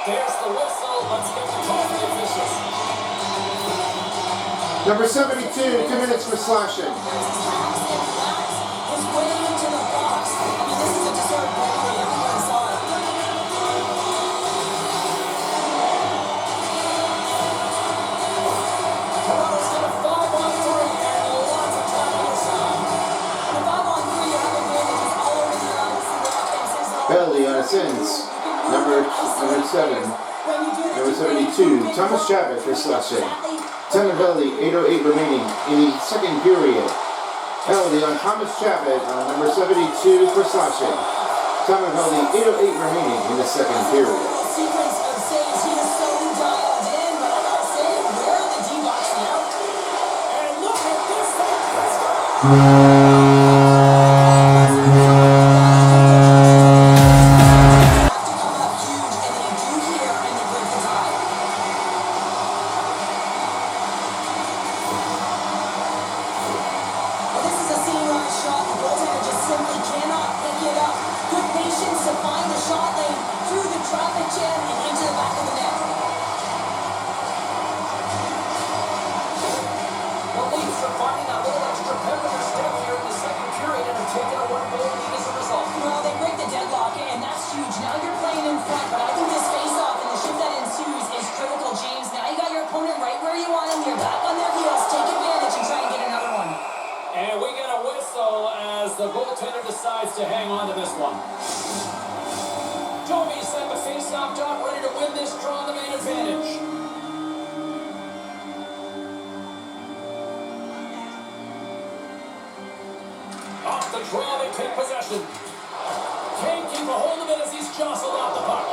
There's the whistle. Let's get the call for the officials. Number 72, 2 minutes for slashing. His way into the box. I mean, this is a deserved penalty. Everyone saw it. Toronto's got a 5-on-3 and lots of time on their side. On a 5-on-3, you have advantages all over the ice. The offense is all Penalty on a Sens. Number 7. When you do that, Number 72, Thomas Chabot for slashing. Time penalty, 8:08 remaining in the second period. Penalty on Thomas Chabot on number 72 for slashing. Time penalty, 8:08 remaining in the second period. sequence of saves, he is so dialed in, but I gotta say, where are the D-box now? And look at this thing. Have to come up huge, and they do here, and they break the tie. Well, this is a scene-run shot. The goaltender just simply cannot pick it up. Good patience to find the shot lane through the traffic jam and into the back of the net. The Leafs are finding a little extra pep in their step here in the second period and have taken a 1-goal lead as a result. Well, they break the deadlock, and that's huge. Now you're playing in front, but I think this face-off and the shift that ensues is critical, James. Now you got your opponent right where you want him. You're back on their heels. Take advantage and try and get another one. And we get a whistle as the goaltender decides to hang on to this one. Domi set the face-off dot, ready to win this draw on the main advantage. Off the draw, they take possession. Can't keep a hold of it as he's jostled off the puck.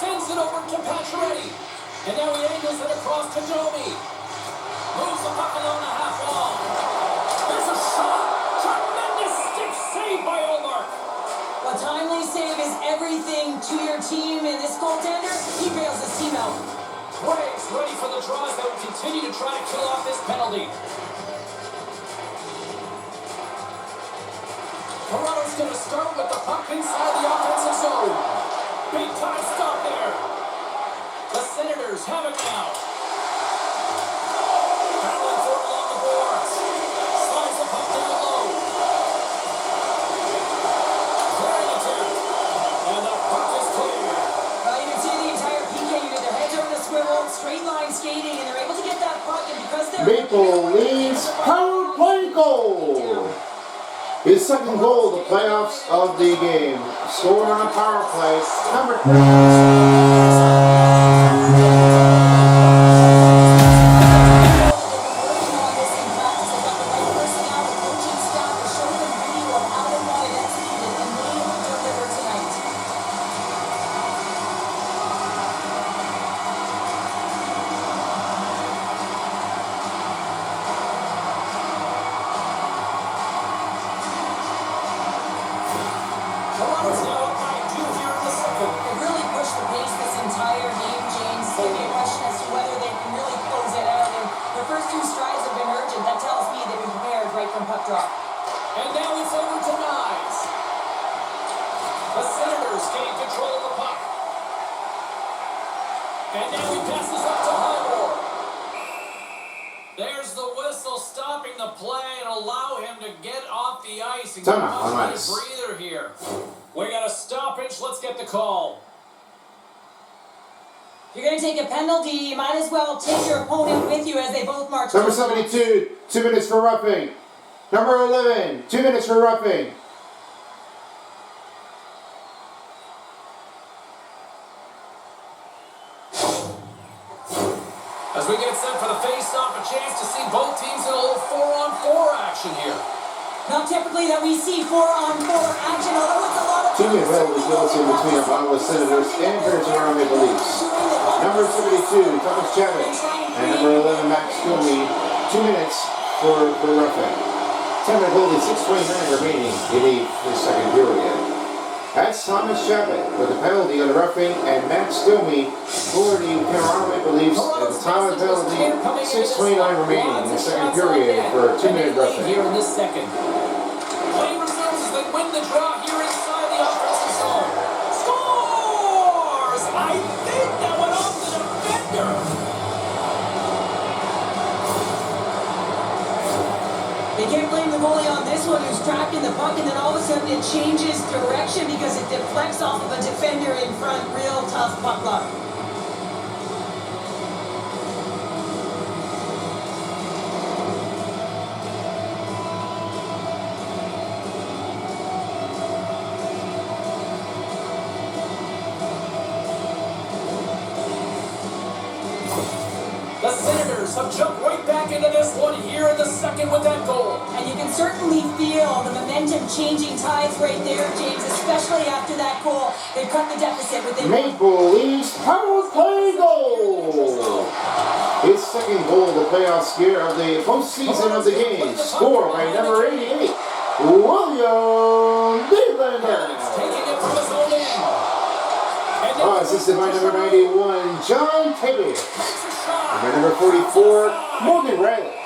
Sends it over to Pacioretty. And now he angles it across to Domi. Moves the puck along the half wall. There's a shot. Tremendous stick save by Olmark. A timely save is everything to your team, and this goaltender, he bails his team out. Greg's ready for the draws that will continue to try to kill off this penalty. Toronto's going to start with the puck inside the offensive zone. Big time stop there. The Senators have it now. Battling for it along the boards. Slides the puck down low. Clearing attempt. And the puck is clear. You can see the entire PK unit, their heads are in a swivel, straight line skating, and they're able to get that puck, and because they're... Maple Leafs power play goal. His second goal of the playoffs of the game. Scored on a power play. Number Toronto's now up by 2 here in the second. They really pushed the pace this entire game, James. It's going to be a question as to whether they can really close it out. And their first 2 strides have been urgent. That tells me they've been prepared right from puck drop. And now it's over to Nyes. The Senators gain control of the puck. And now he passes up to Highmore. There's the whistle stopping the play and allow him to get off the ice and get Timeout on a ice. breather here. We got a stoppage. Let's get the call. If you're going to take a penalty, you might as well take your opponent with you as they both march. Number 72, 2 minutes for roughing. Number 11, 2 minutes for roughing. As we get set for the face-off, a chance to see both teams in a little 4-on-4 action here. Not typically that we see 4-on-4 action, although it's a lot of Two available goals in between the Ottawa Senators and Toronto Maple Leafs. Number 72, Thomas Chavez, and number 11, Max Domi. 2 minutes for the roughing. 10-minute goalie, 6:29 remaining in the second period. That's Thomas Chavez with a penalty on the roughing, and Max Domi for the Toronto Maple Leafs at the time of the penalty, 6:29 remaining in the second period for a 2-minute roughing. Here in this second. Play resumes as they win the draw here inside the offensive zone. Scores! I think that went off the defender. They can't blame the goalie on this one who's tracking the puck, and then all of a sudden it changes direction because it deflects off of a defender in front. Real tough puck luck. The Senators have jumped right back into this one here in the second with that goal. And you can certainly feel the momentum changing tides right there, James, especially after that goal. They cut the deficit within. Maple Leafs power play goal! His second goal of the playoff scare of the postseason of the game, scored by number 88, William Nylander. Taking it from his own end. Assisted by number 91, John Taylor. And by number 44, Morgan Riley.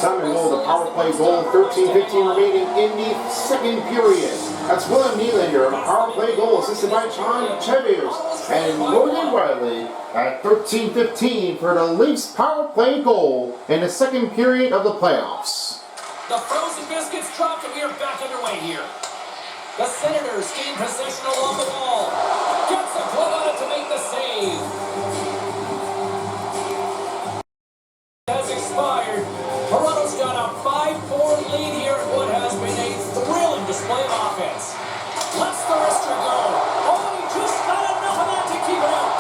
Time and goal, the power play goal, 13:15 remaining in the second period. That's William Nylander, a power play goal assisted by John Chevers and Morgan Riley at 13:15 for the Leafs power play goal in the second period of the playoffs. The frozen biscuits dropped and we are back underway here. The Senators gain possession along the wall. Gets a glove on it to make the save. Has expired. Toronto's got a 5-4 lead here in what has been a thrilling display of offense. Let's the wrister go. Oh, he just got enough of that to keep it out.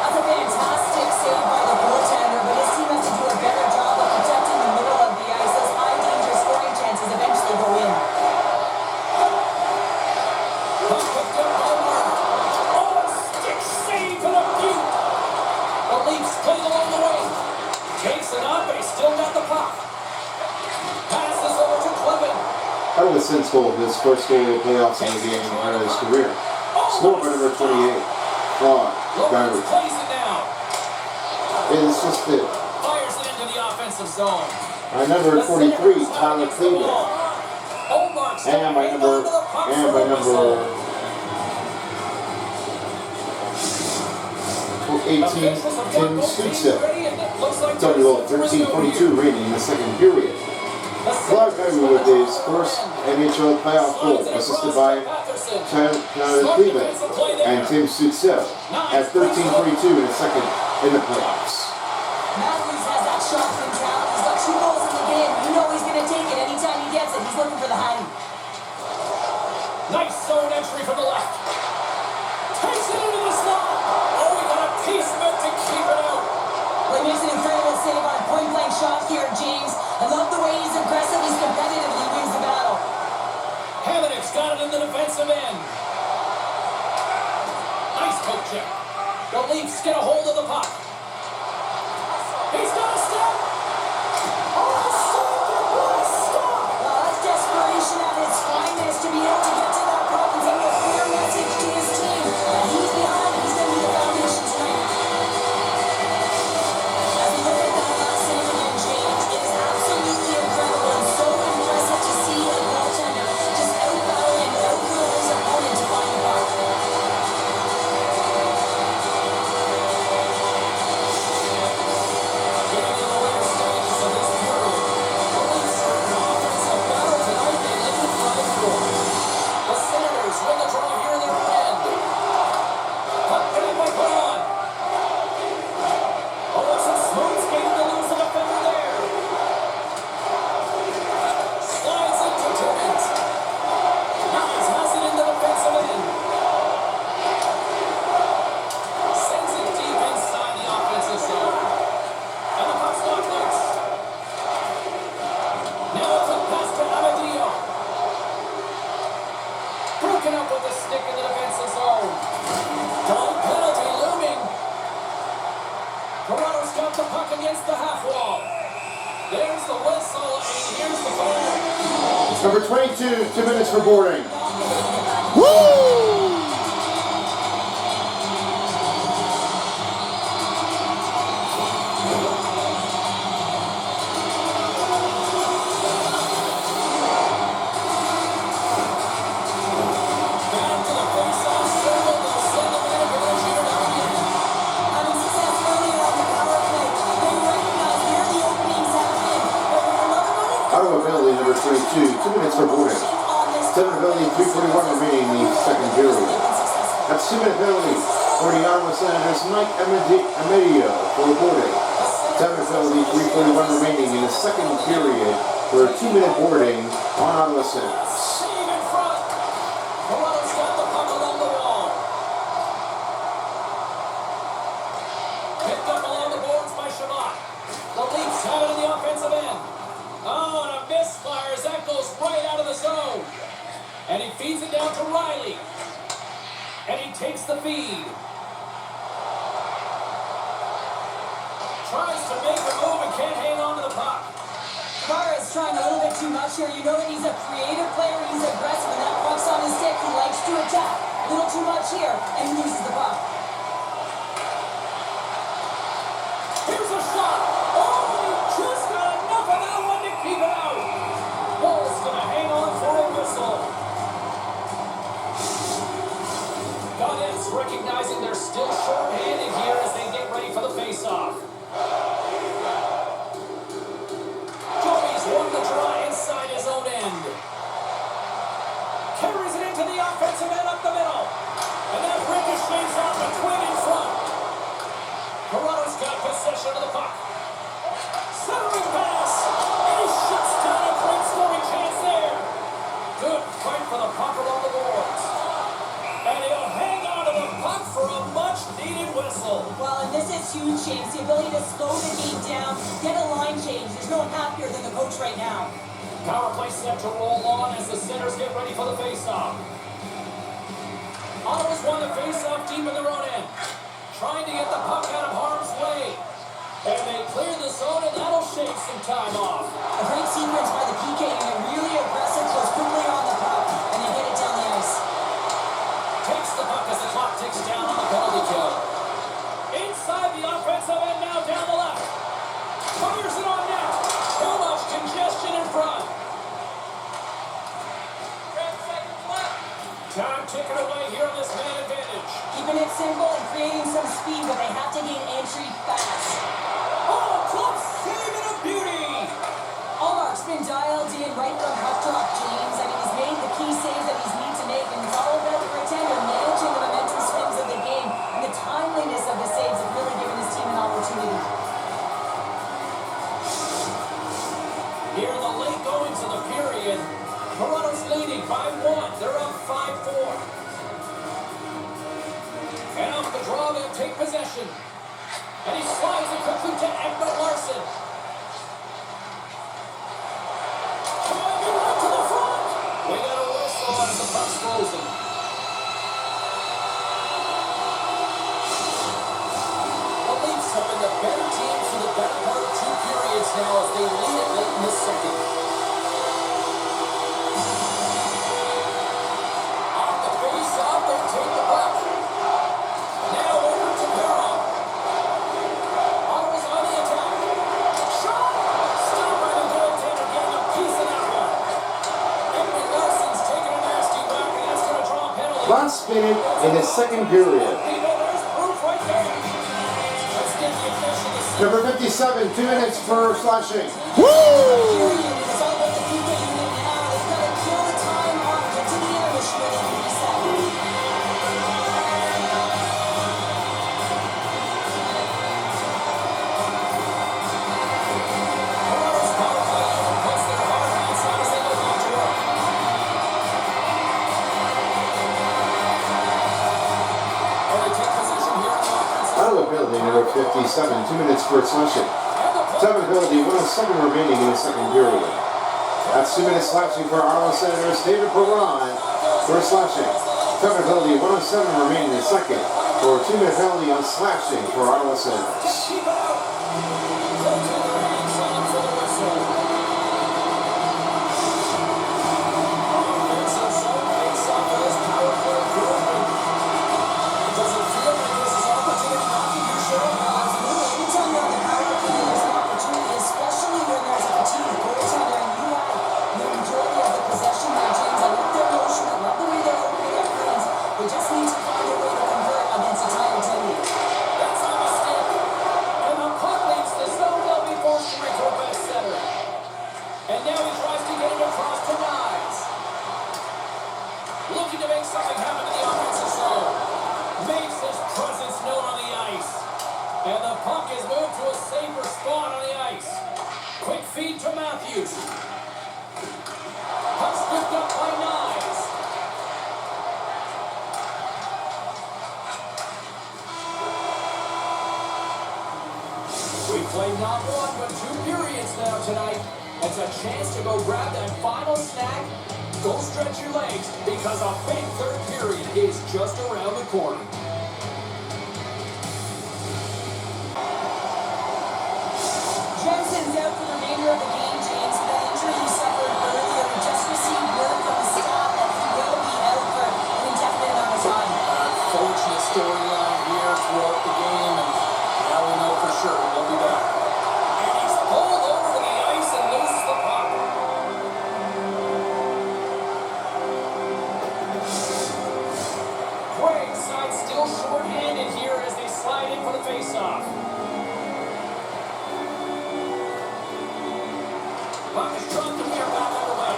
That's a fantastic save by the goaltender, but his team has to do a better job of protecting the middle of the ice. Those high danger scoring chances eventually go in. Puck picked up by Mark. Oh, stick save and a beaut. The Leafs played along the way. Takes it up, but he's still got the puck. Passes over to Clement. That was Sin's goal, his first goal of the playoffs in the game of his career. Scored by number 28, Claude Lopez Garbage. plays it down. It's just it. Fires it into the offensive zone. By number 43, Tyler Cleveland. And by number 18, Tim Stützle. Total of 13:22 rating in the second period. Clark Geiger with his first NHL playoff goal, assisted by Tyler Cleveland and Tim Stützle at 13:42 in the second in the playoffs. Matthews has that shot mentality. He's got 2 goals in the game. You know he's going to take it anytime he gets it. He's looking for the Hattie. Nice zone entry from the left. Takes it into the slot. Oh, we got a piece of it to keep it out. Well, he makes an incredible save on a point-blank shot here, James. I love the way he's aggressive. He's competitive. He wins the battle. Hamannik's got it in the defensive end. Nice poke check. The Leafs get a hold of the puck. He's got a step. Oh, a stop. What a stop. Well, that's desperation at its finest to be able to get to that puck and send a clear message to his team. And he's behind. He's going to be the foundation tonight. As we look at that last save again, James, it is absolutely incredible and so impressive to see a goaltender just out-battle and out-will his opponent to find the puck. 2 minutes for boarding. Back to the face-off circle. They'll send the man advantage here now again. Having success earlier on the power play, they recognize where the openings have been. But with another minute, Ottawa penalty number 22, 2 minutes for boarding. on this 7 penalty, 3:41 remaining in the second period. That's 2-minute penalty for the Ottawa Senators, Mike Amedio for boarding. 7 penalty, 3:41 remaining in the second period for a 2-minute boarding on Ottawa Senators. Save in front. Toronto's got the puck along the wall. Picked up along the boards by Shabbat. The Leafs have it in the offensive end. Oh, and a misfire as that goes right out of the zone. And he feeds it down to Riley. And he takes the feed. Tries to make a move and can't hang on to the puck. Carr is trying a little bit too much here. You know that he's a creative player. He's aggressive, and that puck's on his stick. He likes to attack. A little too much here, and he loses the puck. Here's a shot. Oh, he just got enough of that one to keep it out. Ball's going to hang on for a whistle. Goddess recognizing they're still short-handed here as they get ready for the face-off. Joey's won the draw inside his own end. Carries it into the offensive end up the middle. And that ricochets off the twin in front. Toronto's got possession of the puck. Centering pass. And he shuts down a great scoring chance there. Good fight for the puck along the boards. And he'll hang on to the puck for a much-needed whistle. Well, and this is huge, James. The ability to slow the game down, get a line change. There's no one happier than the coach right now. Power play set to roll on as the centers get ready for the face-off. Ottawa's won the face-off deep in their own end. Trying to get the puck out of harm's way. And they clear the zone, and that'll shave some time off. A great sequence by the PK unit. Really aggressive, goes quickly on the puck, and they get it down the ice. Takes the puck as the clock ticks down on the penalty kill. Inside the offensive end now, down the left. Fires it on now. Too much congestion in front. 10 seconds left. Time ticking away here on this man advantage. Keeping it simple and creating some speed, but they have to gain entry fast. Oh, close save and a beauty. Allmark's been dialed in right from puck drop, James. I mean, he's made the key saves that he's need to make, and it's all about the pretender managing the momentum swings of the game, and the timeliness of his saves have really given his team an opportunity. Here in the late goings of the period, Toronto's leading by 1. They're up 5-4. And off the draw, they'll take possession. And he slides it quickly to Ekman Larson. Driving right to the front. We got a whistle as the puck's frozen. The Leafs have been the better team for the better part of 2 periods now as they lead it late in the second. Off the face-off, they take the puck. Now over to Perron. Ottawa's on the attack. Shot! Stopped by the goaltender, getting a piece of that one. Ekman Larson's taking a nasty whack, and that's going to draw a penalty. Last minute in the second period. There's proof right there. Let's get the official to see. Number 57, 2 minutes for slashing. Period. It's all about the PK unit now. They've got to kill the time off, get to the intermission where they can reset. Toronto's power play unit puts their hard hats on as they go back to work. And they take possession here in the offensive. Ottawa penalty number 57, 2 minutes for slashing. 7 penalty, 1 remaining in the second period. That's 2 minutes slashing for Ottawa Senators, David Perron for slashing. 7 penalty, 107 remaining in the second for a 2-minute penalty on slashing for Ottawa Senators. Keep it out. Goaltender hands on for the whistle. not one, but 2 periods now tonight. It's a chance to go grab that final snack. Go stretch your legs because a big third period is just around the corner. Jensen's out for the remainder of the game, James. That injury he suffered earlier, we just received word from the staff that he will be out for an indefinite amount of time. Unfortunate storyline here throughout the game, and now we know for sure he'll be back. And he's pulled over to the ice and loses the puck. Quake's side still short-handed here as they slide in for the face-off. Puck is dropped and we are back underway.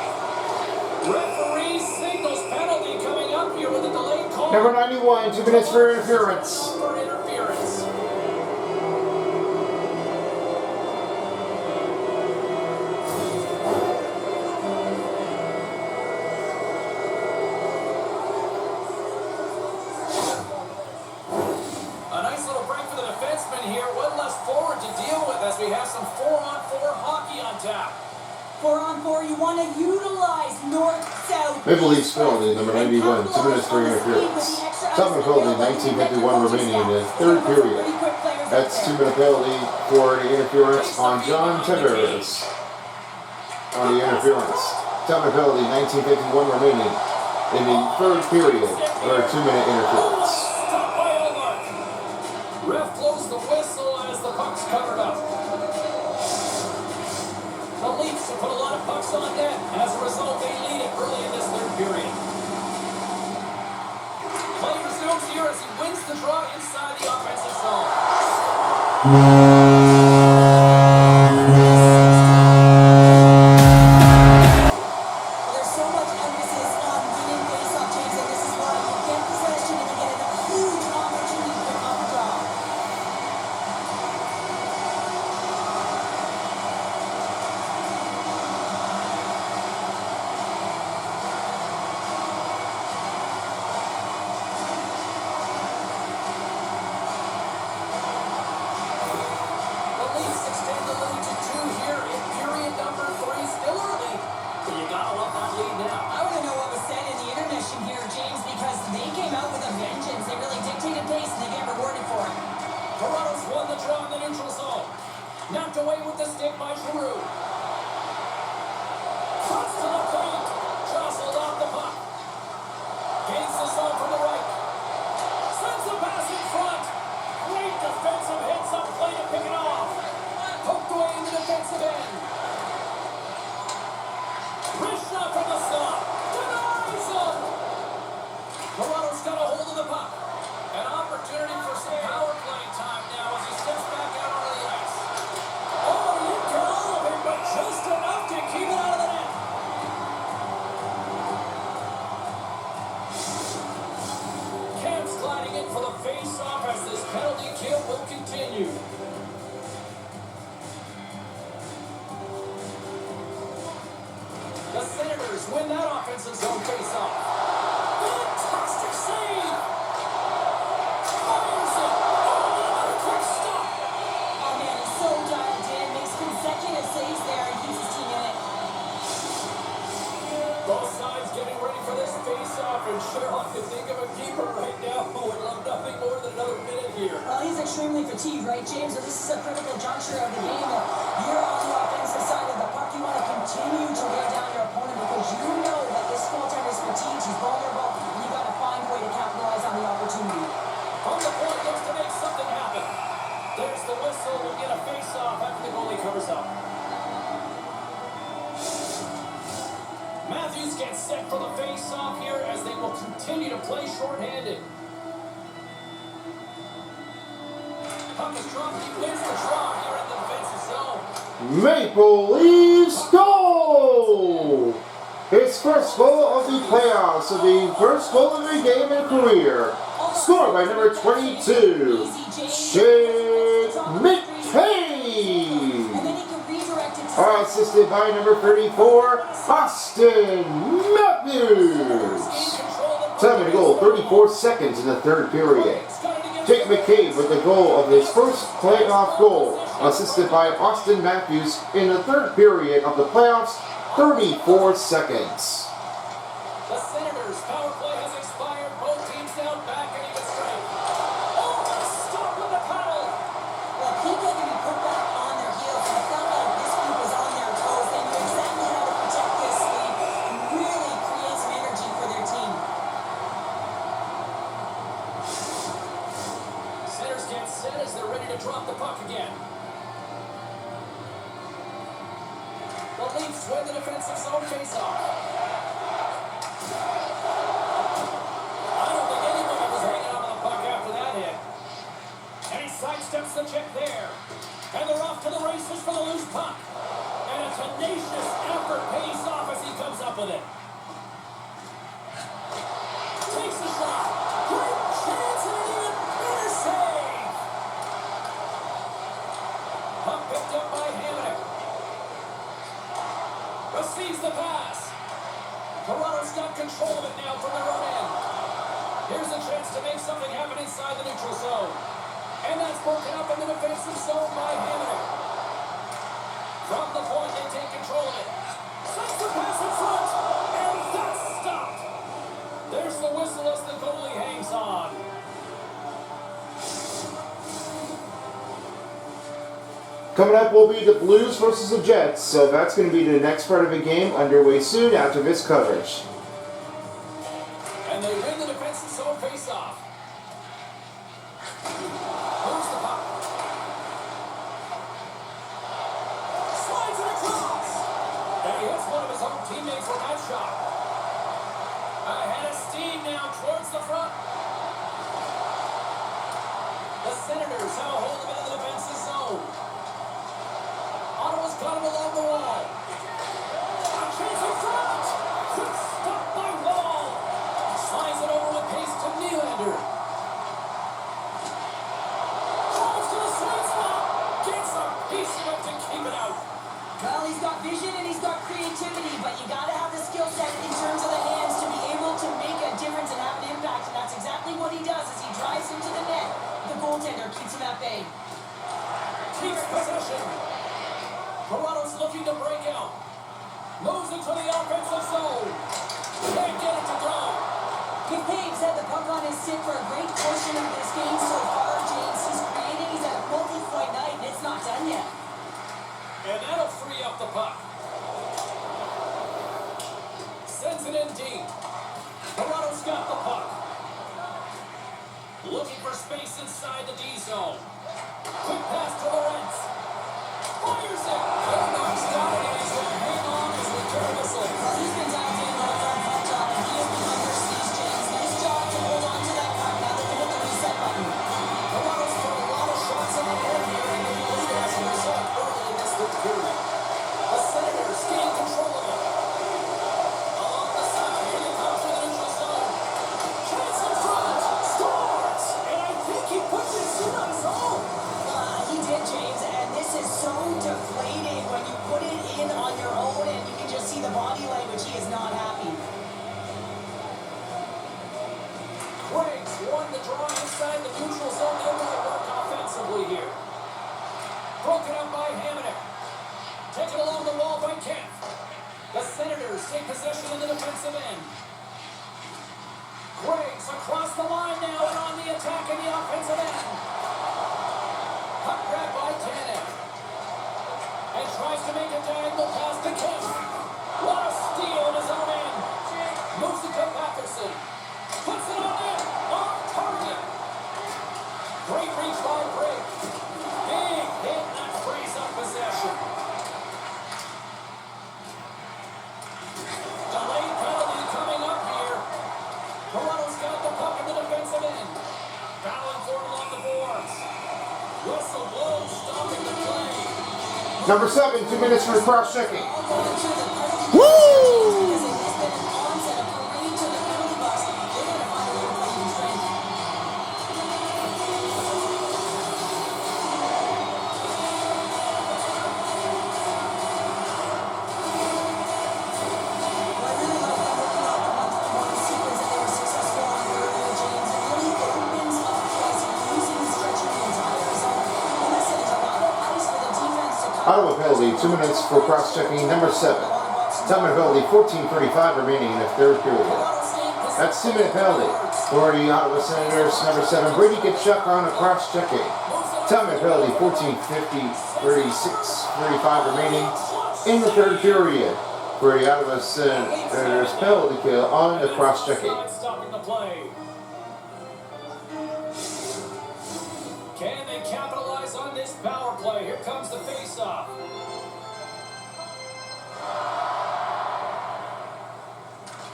Referee signals penalty coming up here with a delayed call. Number 91, 2 minutes for interference. For interference. A nice little break for the defenseman here. One less forward to deal with as we have some 4-on-4 hockey on tap. 4-on-4, you want to utilize north-south. Maple Leafs penalty, number 91, 2 minutes for interference. Time penalty, 19:51 remaining in the third period. That's 2-minute penalty for the interference on John Tavares. On the interference. Time penalty, 19:51 remaining in the third period for a 2-minute interference. Stopped by Allmark. Ref blows the whistle as the puck's covered up. The Leafs have put a lot of pucks on net. As a result, they lead it early in this third period. Play resumes here as he wins the draw inside the offensive zone. There's so much emphasis on winning face-off, James, and this is why you get possession and you get a huge opportunity to pick up a draw. The Leafs extend the lead to 2 here in period number 3. Still early, but you gotta love that lead now. I want to know what was said in the intermission here, James, because they came out with a vengeance. They really dictated pace and they get rewarded for it. Toronto's won the draw in the neutral zone. Knocked away with the stick by Giroux. Cuts to the paint. Jostled off the puck. Gains the zone from the right. Sends the pass in front. Great defensive hits up play to pick it off. Poked away in the defensive end. Wrist shot from the slot. Denies him. Toronto's got a hold of the puck. An opportunity for some power play time now as he steps back out onto the ice. Oh, you got all of it, but just enough to keep it out of the net. Camp's gliding in for the face-off as this penalty kill will continue. The Senators win that offensive zone face-off. Fantastic save! Fires it! Oh, another quick stop! Oh man, he's so dialed in, makes consecutive saves there and keeps his team in it. Both sides getting ready for this face-off, and Sherlock can think of a keeper right now who would love nothing more than another minute here. Well, he's extremely fatigued, right, James? So this is a critical juncture of the game. You're on the offensive side of the puck. You want to continue to wear down your opponent because you know that this goaltender is fatigued. He's vulnerable, and you got to find a way to capitalize on the opportunity. On the point, looks to make something happen. There's the whistle. We'll get a face-off after the goalie covers up. Matthews gets set for the face-off here as they will continue to play shorthanded. Puck is dropped. He wins the draw here in the defensive zone. Maple Leafs goal! His first goal of the playoffs, so the first goal of the game in career. Scored by number 22, Shane McCabe. And then he can redirect it to Assisted by number 34, Austin Matthews. Time to go, 34 seconds in the third period. Jake McCabe with the goal of his first playoff goal, assisted by Austin Matthews in the third period of the playoffs, 34 seconds. The Senators' power play has expired. Both teams now back at even strength. Oh, stop with the paddle! Well, people can be put back on their heels, and it felt like this group was on their toes. They knew exactly how to protect this lead and really create some energy for their team. Centers get set as they're ready to drop the puck again. The Leafs win the defensive zone faceoff. I don't think anybody was hanging on to the puck after that hit. And he sidesteps the check there. And they're off to the races for the loose puck. And a tenacious effort pays off as he comes up with it. Takes the shot. Great chance and an even better save. Puck picked up by Hamonic. Receives the pass. Toronto's got control of it now from their own end. Here's a chance to make something happen inside the neutral zone. And that's broken up in the defensive zone by Hamonic. From the point, they take control of it. Sends the pass in front. And that's stopped. There's the whistle as the goalie hangs on. Coming up will be the Blues versus the Jets, so that's going to be the next part of the game, underway soon after this coverage. And they win the defensive zone faceoff. Moves the puck. Slides it across. And he hits one of his own teammates with that shot. Ahead of steam now towards the front. The Senators have a hold of it in the defensive zone. Ottawa's got him along the wall. A chance in front. Quick stop by Wall. Slides it over with pace to Nylander. Drives to the sweet spot. Gets a piece of it to keep it out. Well, he's got vision and he's got creativity, but you got to have the skill set in terms of the hands to be able to make a difference and have an impact, and that's exactly what he does as he drives into the net. The goaltender keeps him at bay. Keeps possession. Toronto's looking to break out. Moves into the offensive zone. Can't get it to go. McCabe's had the puck on his stick for a great portion of this game so far, James. He's creating, he's had a multi-point night, and it's not done yet. And that'll free up the puck. Sends it in deep. Toronto's got the puck. Looking for space inside the D zone. Quick pass to Lawrence. Fires it. And knocks down it. He's going to hang on as we turn whistle. He's been dialed in on a front job, and he has been under siege, James. Nice job to hold on to that puck now that they hit the reset button. Toronto's put a lot of shots in the air here, and they lead as a result early in this third period. The Senators gain control of it. Along the side, here they come to the neutral zone. Chance in front. Scores! And I think he puts it in on his own. He did, James, and this is so deflating when you put it in on your own, and you can just see the body language. He is not happy. Greg's won the draw inside the neutral zone. They're going to work offensively here. Broken up by Hamonic. Taken along the wall by Kemp. The Senators take possession in the defensive end. Greg's across the line now and on the attack in the offensive end. Puck grab by Tanev. And tries to make a diagonal pass to Kemp. What a steal in his own end. Moves it to Patterson. Puts it on in. Off target. Great reach by Greg. Big hit that frees up possession. Delayed penalty coming up here. Toronto's got the puck in the defensive end. Battling for it along the boards. Whistle blows, stopping the play. Number 7, 2 minutes for cross-checking. Woo! Ottawa penalty, 2 minutes for cross-checking number 7. Time penalty, 14:35 remaining in the third period. That's 2-minute penalty for the Ottawa Senators, number 7. Brady Tkachuk on a cross-checking. Time penalty, 36:35 remaining in the third period for the Ottawa Senators penalty kill on the cross-checking. Stopping the play. Can they capitalize on this power play? Here comes the face-off.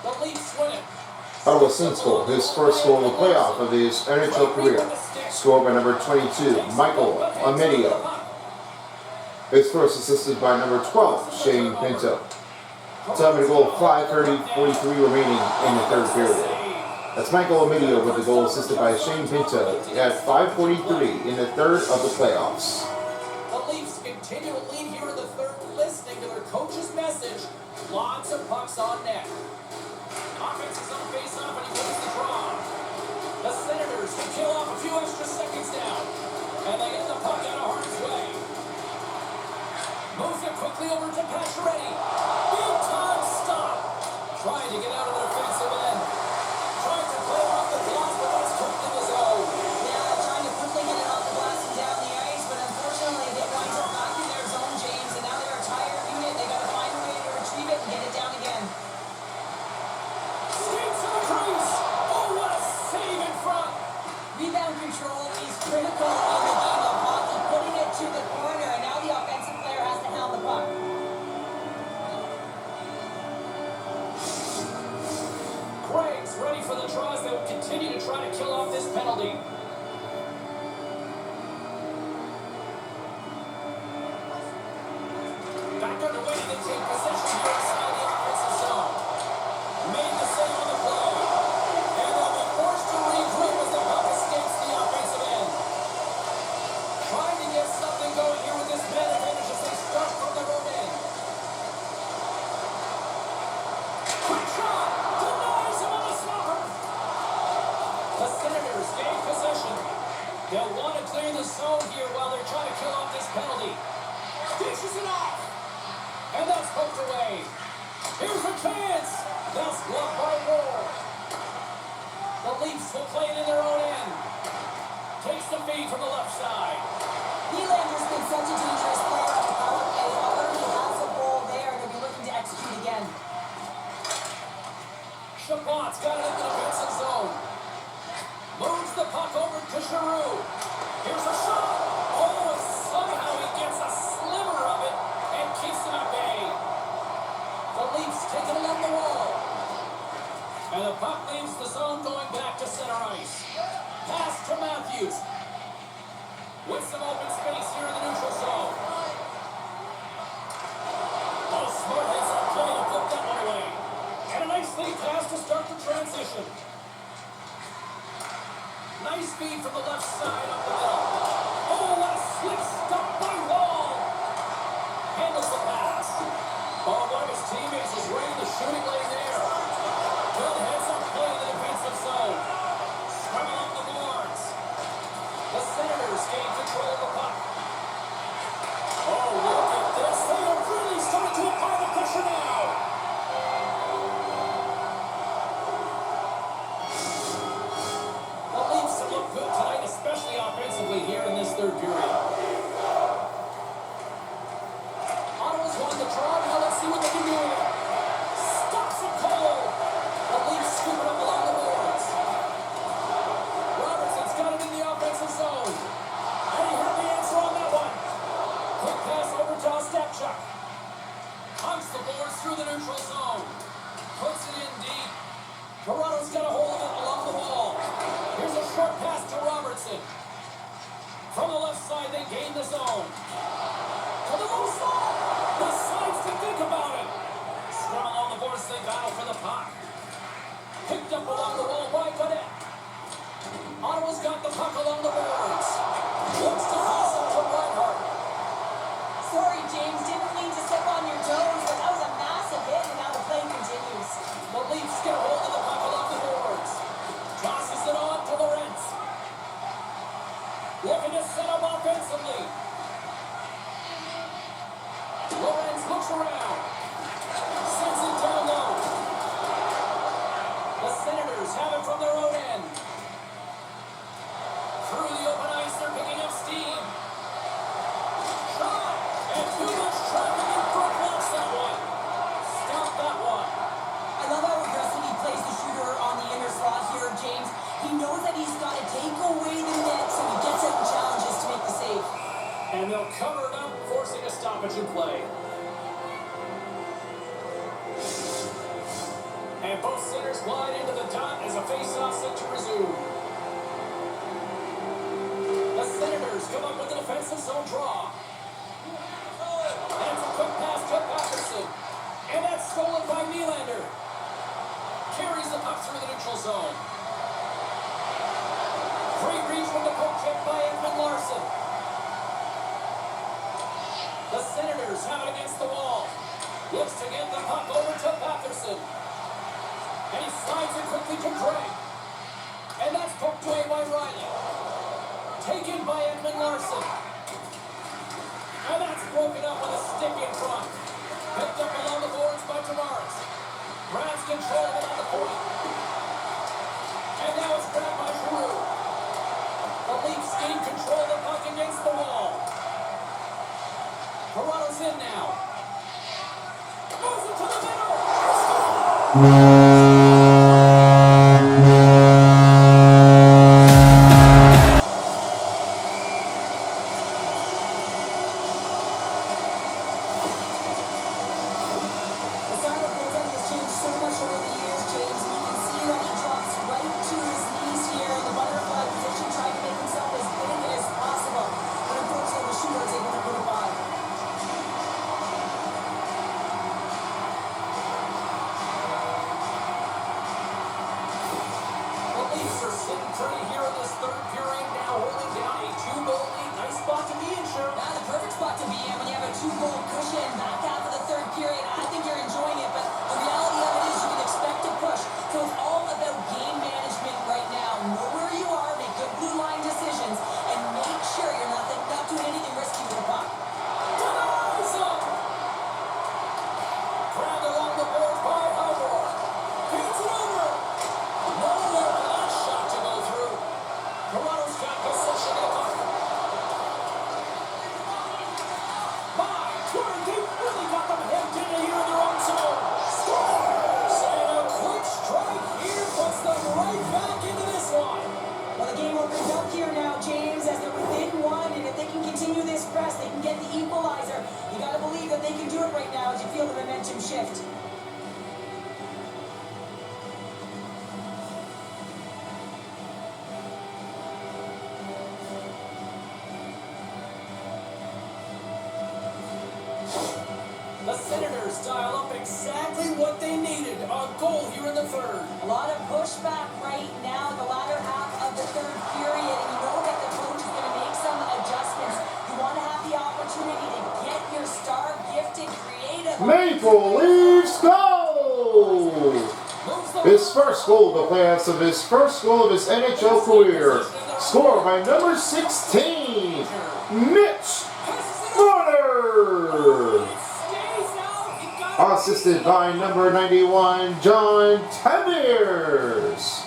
The Leafs win it. Ottawa Sens scored his first goal in the playoff of his NHL career, scored by number 22, Michael Amedio. His first assisted by number 12, Shane Pinto. Time of goal, 5:43 remaining in the third period. That's Michael Amedio with the goal assisted by Shane Pinto at 5:43 in the third of the playoffs. The Leafs continue to lead here in the third, listening to their coach's message. Lots of pucks on net. Offense is on face-off and he wins the draw. The Senators can kill off a few extra seconds now. And they get the puck out of harm's way. Moves it quickly over to Pacioretty. Big time stop. Trying to get out of the defensive end. Trying to play off the glass, but that's hooked in the zone. Yeah, trying to quickly get it off the glass and down the ice, but unfortunately they wind up back in their zone, James, and now they're a tired unit. They got to find a way to retrieve it and get it down again. Skates to the crease. Oh, what a save in front. Rebound control is critical in the game of hockey, putting it to the corner, and now the offensive player has to handle the puck. Craig's ready for the draws. They will continue to try to kill off this penalty. Back underway, they take possession here inside the offensive zone. Made the save on the play. And they'll be forced to regroup as the puck escapes the offensive end. Trying to get something going here with this man advantage as they start from their own end. Quick shot! Denies him on the stopper! The Senators gain possession. They'll want to clear the zone here while they're trying to kill off this penalty. Dishes it off! And that's poked away. Here's a chance! That's blocked by Ward. The Leafs will play it in their own end. Takes the feed from the left side. Nylander's been such a dangerous player on the power play. However, he has a goal there, and they'll be looking to execute again. Chabot's got it in the defensive zone. Moves the puck over to Giroux. Here's a shot. Oh, and somehow he gets a sliver of it and keeps it at bay. The Leafs take it along the wall. And the puck leaves the zone going back to center ice. Pass to Matthews. With some open space here in the neutral zone. Oh, smart hits on play to put that one away. And a nice lead pass to start the transition. Nice feed from the left side up the middle. Oh, what a slick stop by Wall. Handles the pass. Oh, one of his teammates is right in the shooting lane there. Good heads-up play in the defensive zone. Scrum along the boards. The Senators gain control of the puck. Oh, look at this. They are really starting to apply the pressure now. The Leafs have looked good tonight, especially offensively here in this third period. Ottawa's won the draw. Now let's see what they can do here. Stops it cold. The Leafs scoop it up along the boards. Robertson's got it in the offensive zone. And he had the answer on that one. Quick pass over to Ostapchuk. Hunts the boards through the neutral zone. Puts it in deep. Toronto's got a hold of it along the wall. Here's a short pass to Robertson. From the left side, they gain the zone. To the low side. The sides to think about it. Scrum along the boards, they battle for the puck. Picked up along the wall by Cadet. Ottawa's got the puck along the boards. Looks to pass it to Reinhart. Sorry, James, didn't mean to step on your toes, but that was a massive hit, and now the play continues. The Leafs get a hold of the puck along the boards. Tosses it on to Lorentz. Looking to set up offensively. looks around. Sends it down low. The Senators have it from their own end. Through the open ice, they're picking up steam. Shot! And too much traffic in front blocks that one. Stop that one. I love how aggressive he plays the shooter on the inner slot here, James. He knows that he's got to take away the net, so he gets out and challenges to make the save. And they'll cover it up, forcing a stoppage in play. And both centers glide into the dot as a face-off set to resume. The Senators come up with an offensive zone draw. And it's a quick pass to Patterson. And that's stolen by Nylander. Carries the puck through the neutral zone. Great reach from the poke check by Ekman Larson. The Senators have it against the wall. Looks to get the puck over to Patterson. And he slides it quickly to Drake. And that's poked away by Riley. Taken by Ekman Larson. And that's broken up with a stick in front. Picked up along the boards by Tavares. Grabs control of it on the point. And now it's grabbed by Giroux. The Leafs gain control of the puck against the wall. Toronto's in now. Moves it to the middle. The style of goaltending has changed so much over the years, James. You can see that he drops right to his knees here in the butterfly position, trying to make himself as big as possible. But unfortunately, the shooter is able to put it by. The Leafs are sitting pretty here in this third period, now holding down a 2-goal lead. Nice spot to be in, sure. Now the perfect spot to be in when you have a 2-goal cushion back half of the third period. I think you're enjoying it, but the reality of it is you can expect to push. So it's all about game management right now. Know where you are, make good blue line decisions, and make sure you're not doing anything risky with the puck. Denies him. Grabbed along the boards by Howard. Beats it over. No more for that shot to go through. Toronto's got possession of the puck. My word, they really got them hemmed in here in their own zone. Scores! And a quick strike here puts them right back into this one. Well, the game opens up here now, James, as they're within one, and if they can continue this press, they can get the equalizer. You got to believe that they can do it right now as you feel the momentum shift. The Senators dial up exactly what they needed. A goal here in the third. A lot of pushback right now in the latter half of the third period, and you know that the coach is going to make some adjustments. You want to have the opportunity to get your star-gifted creative. Maple Leafs go! His first goal of the playoffs of his first goal of his NHL career. Scored by number 16, Mitch Marner. Assisted by number 91, John Temiers.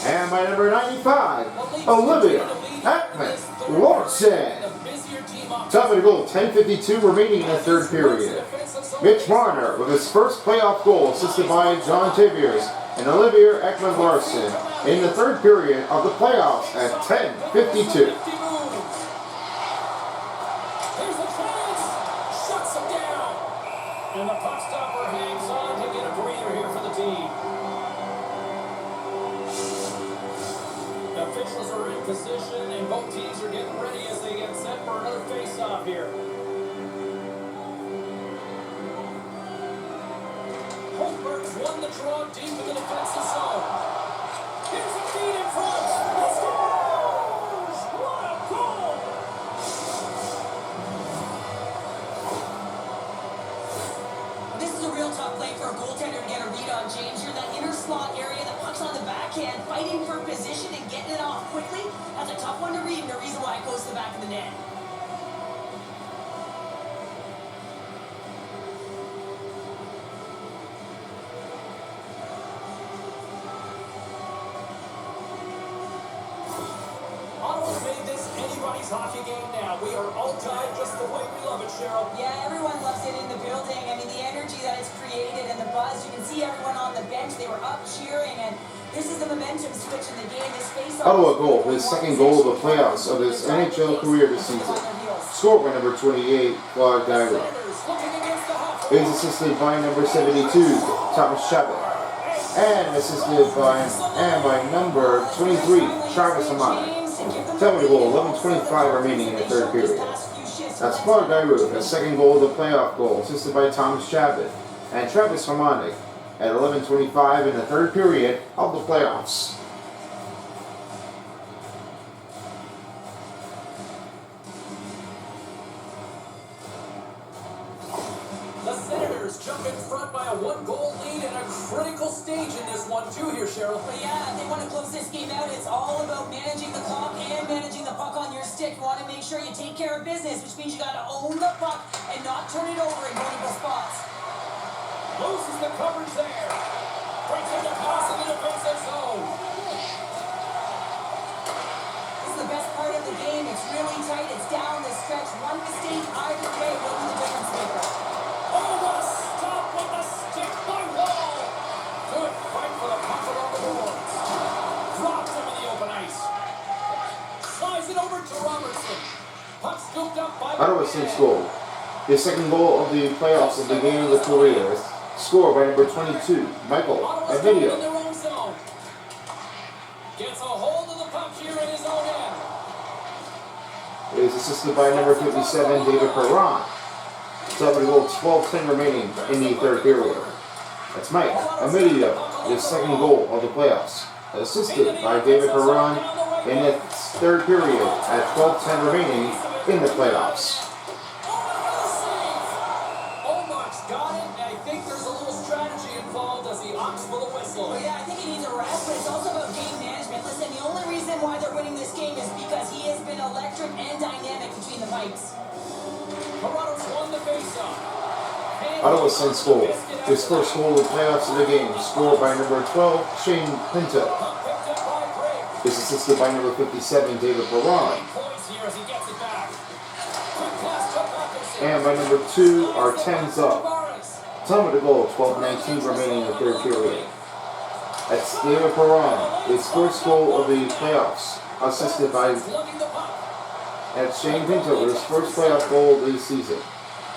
And by number 95, Olivia Ekman Larson. Top of the goal, 10:52 remaining in the third period. Mitch Marner with his first playoff goal, assisted by John Temiers and Olivia Ekman Larson in the third period of the playoffs at 10:52. Here's a chance. Shuts him down. And the puck stopper hangs on to get a breather here for the team. The officials are in position, and both teams are getting ready as they get set for another face-off here. Holmberg's won the draw deep in the defensive zone. Here's a feed in front. He scores! What a goal! This is a real tough play for a goaltender to get a read on, James. You're in that inner slot area, the puck's on the backhand, fighting for position and getting it off quickly. That's a tough one to read, and the reason why it goes to the back of the net. nobody's hockey game now. We are all tied just the way we love it, Cheryl. Yeah, everyone loves it in the building. I mean, the energy that it's created and the buzz. You can see everyone on the bench. They were up cheering, and this is the momentum switch in the game. This face-off. Ottawa goal, his second goal of the playoffs of his NHL career this season. Scored by number 28, Claude Daiwa. Is assisted by number 72, Thomas Chabot. And assisted by number 23, Travis Hamani. Second goal, 11:25 remaining in the third period. That's Claude Daiwa, his second goal of the playoff goal, assisted by Thomas Chabot and Travis Hamani at 11:25 in the third period of the playoffs. The Senators jump in front by a one-goal lead in a critical stage in this one, too, here, Cheryl. But yeah, if they want to close this game out, it's all about managing the clock and managing the puck on your stick. You want to make sure you take care of business, which means you got to own the puck and not turn it over in vulnerable spots. Loses the coverage there. Breaks in the pass in the defensive zone. This is the best part of the game. It's really tight. It's down the stretch. One mistake either way will be the difference maker. Oh, what a stop with the stick by Wall. Good fight for the puck along the boards. Drops him in the open ice. Slides it over to Robertson. Puck scooped up by Ottawa since goal. His second goal of the playoffs of the game of the career. Scored by number 22, Michael Ottawa's going in Avidio. their own zone. Gets a hold of the puck here in his own end. Is assisted by number 57, David Perron. Second goal, 12:10 remaining in the third period. That's Mike Avidio, his second goal of the playoffs. Assisted by David Perron in the third period at 12:10 remaining in the playoffs. Omach's got it, and I think there's a little strategy involved as he opts for the whistle. Well, yeah, I think he needs a rest, but it's also about game management. Listen, the only reason why they're winning this game is because he has been electric and dynamic between the pipes. Toronto's won the faceoff. Ottawa since goal. His first goal of the playoffs of the game, scored by number 12, Shane Pinto. Puck picked up by Briggs. Is assisted by number 57, David Perron. Points here as he gets it back. Quick pass to Matheson. And by number 2 are Tens up. Tavares. Time of the goal, 12:19 remaining in the third period. That's David Perron, his first goal of the playoffs, assisted by Slugging the puck. Shane Pinto, his first playoff goal of the season.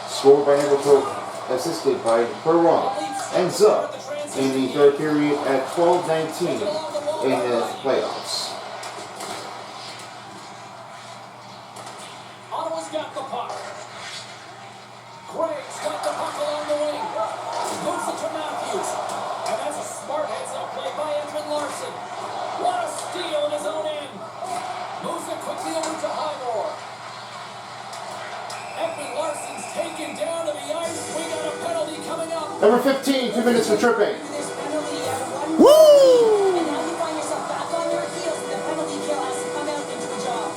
Scored by number 12, assisted by Perron. Ends up in the third period at 12:19 in the playoffs. Ottawa's got the puck. Greg's got the puck along the wing. Moves it to Matthews. And that's a smart heads-up play by Edmund Larson. What a steal in his own end. Moves it quickly over to Highmore. Edmund Larson's taken down to the ice. We got a penalty coming up. Number 15, 2 minutes for tripping. This penalty at one Woo! and now you find yourself back on your heels, and the penalty kill has to come out and do the job.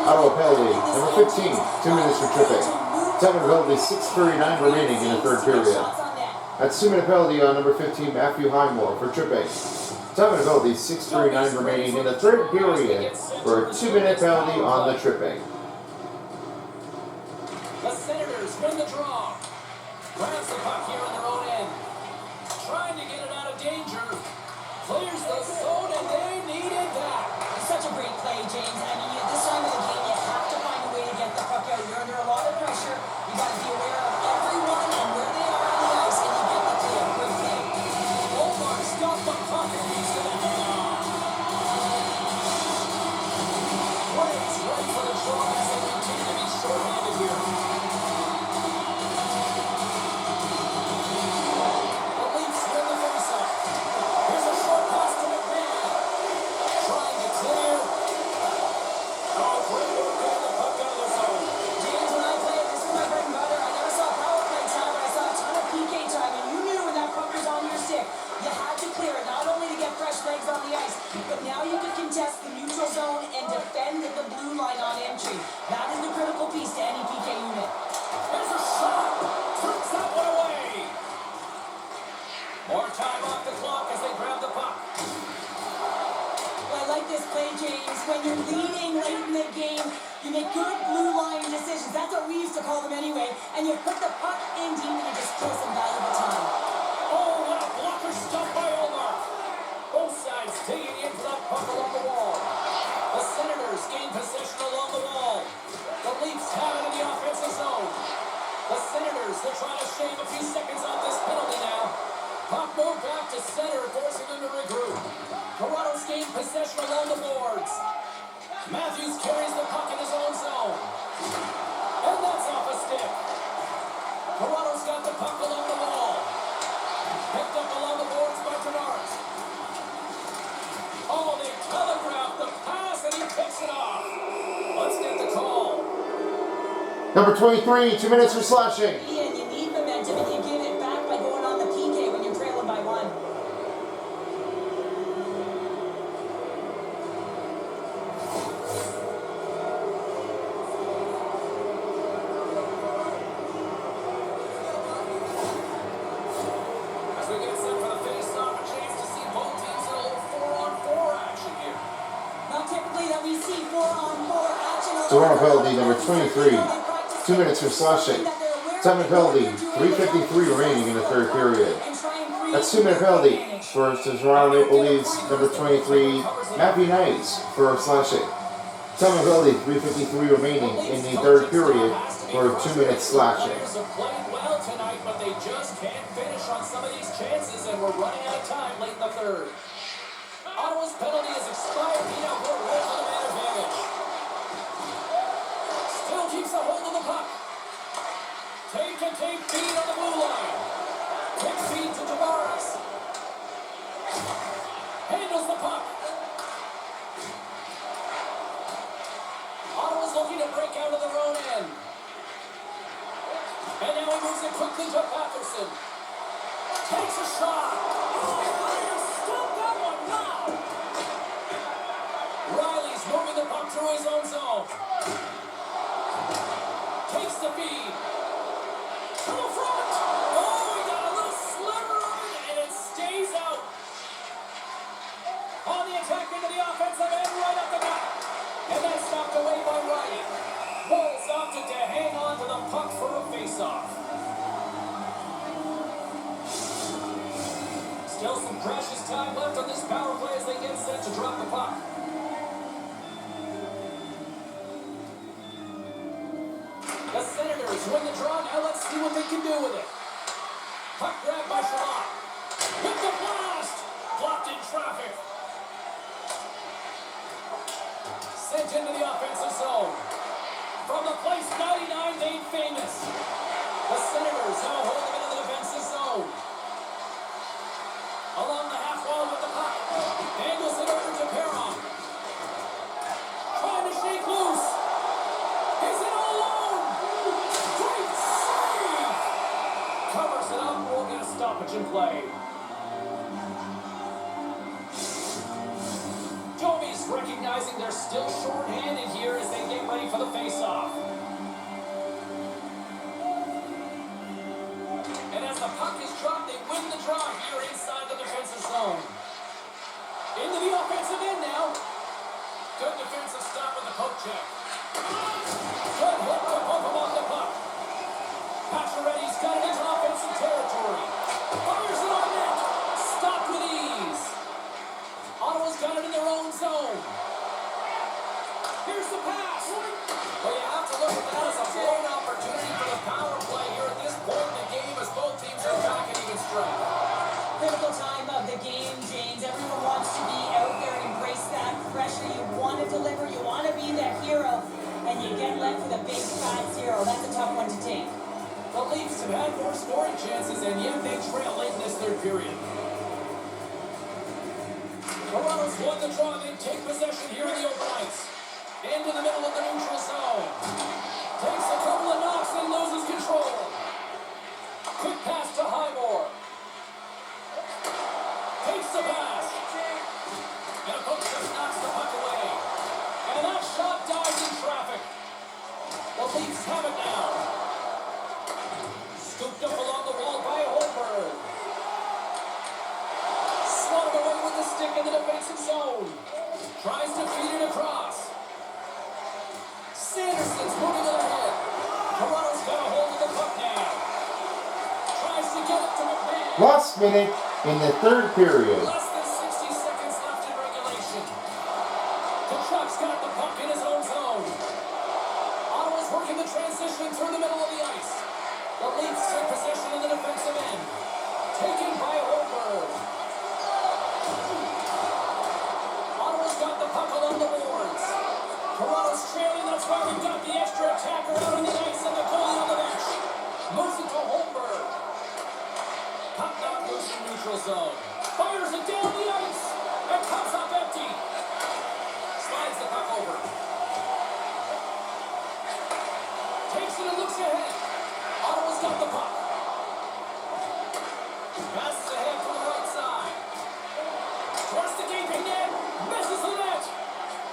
Ottawa penalty. Number 15, 2 minutes for tripping. Time of penalty, 6:39 remaining in the third period. That's 2-minute penalty on number 15, Matthew Highmore, for tripping. Time of penalty, 6:39 remaining in the third period for a 2-minute penalty on the tripping. The Senators win the draw. Grabs the puck here on their own end. Trying to get it out of danger. Clears the zone, and they needed that. It's such a great play, James. I mean, at this time of the game, you have to find a way to get the puck out. You're under a lot of pressure. You got to be aware of everyone and where they are on the ice, and you get the play. Great play. Omar's got the puck, and he's going to hang on. Greg's ready for the draw as they continue to be short-handed here. The Leafs win the faceoff. Here's a short pass to McMahon. Trying to clear. Oh, great work getting the puck out of the zone. James, when I time off the clock as they grab the puck. Well, I like this play, James. When you're leading late in the game, you make good blue line decisions. That's what we used to call them anyway. And you put the puck in deep and you just steal some valuable time. Oh, what a blocker stop by Omar. Both sides digging in for that puck along the wall. The Senators gain possession along the wall. The Leafs have it in the offensive zone. The Senators, they're trying to shave a few seconds off this penalty now. Puck moved back to center, forcing them to regroup. Toronto's gained possession along the boards. Matthews carries the puck in his own zone. And that's off a stick. Toronto's got the puck along the wall. Picked up along the boards by Tavares. Oh, they telegraphed the pass and he picks it off. Let's get the call. Number 23, 2 minutes for slashing. Ian, you need momentum and you give it back by going on the PK when you're trailing by one. As we get set for the face-off, a chance to see both teams in a little 4-on-4 action here. Not typically that we see 4-on-4 action. Toronto penalty number 23, 2 minutes for slashing. Time penalty, 3:53 remaining in the third period. That's 2-minute penalty for the Toronto Maple Leafs, number 23, Matthew Knights for slashing. Time penalty, 3:53 remaining in the third period for 2 minutes slashing. Players have played well tonight, but they just can't finish on some of these chances, and we're running out of time late in the third. Ottawa's penalty has expired. Now we're away for the man advantage. Still keeps a hold of the puck. Take feed on the blue line. Quick feed to Tavares. Handles the puck. Ottawa's looking to break out of their own end. And now he moves it quickly to Patterson. Takes a shot. Oh, stop that one. Wow. Riley's moving the puck through his own zone. Takes the feed. To the front. Oh, he got a little sliver of it, and it stays out. On the attack into the offensive end, right up the gut. And that's knocked away by Riley. Wolves opted to hang on to the puck for a face-off. Still some precious time left on this power play as they get set to drop the puck. The Senators win the draw. Now let's see what they can do with it. Puck grab by Shalot. With the blast! Blocked in traffic. Sent into the offensive zone. From the place 99 made famous. The Senators now hold him into the defensive zone. Along the half wall with the puck. Angles it over to Perron. Trying to shake loose. Is it all alone? Great save! Covers it up. We'll get a stoppage in play. Domi's recognizing they're still short-handed here as they get ready for the face-off. And as the puck is dropped, they win the draw here inside the defensive zone. Into the offensive end now. Good defensive stop with the poke check. Good hit to bump him off the puck. Pacioretty's got it into offensive territory. Fires it on net. Stopped with ease. Ottawa's got it in their own zone. Here's the pass. Well, you have to look at that as a blown opportunity for the power play here at this point in the game as both teams are back at even strength. Critical time of the game, James. Everyone wants to be out there and embrace that pressure. You want to deliver. You want to be that hero. And you get left with a big fat 0. That's a tough one to take. The Leafs have had more scoring chances, and yet they trail late in this third period. Toronto's won the draw. They take possession here in the open ice. Into the middle of the neutral zone. Takes a couple of knocks and loses control. Quick pass to Highmore. Takes the pass. And a poke just knocks the puck away. And that shot dies in traffic. The Leafs have it now. Scooped up along the wall by Holmberg. zone. Tries to feed it across. Sanderson's moving it ahead. Toronto's got a hold of the puck now. Tries to get it to McMahon. Last minute in the third period. Less than 60 seconds left in regulation. Kachuk's got the puck in his own zone. Ottawa's working the transition through the middle of the ice. The Leafs take possession in the defensive end. Taken by Holberg. Ottawa's got the puck along the boards. Toronto's trailing. That's why we've got the extra attacker out on the ice and the goalie on the bench. Moves it to Holberg. Puck not loose in neutral zone. Fires it down the ice. And comes up empty. Slides the puck over. Takes it and looks ahead. Ottawa's got the puck. Passes ahead from the right side. Twists the gaping net. Misses the net.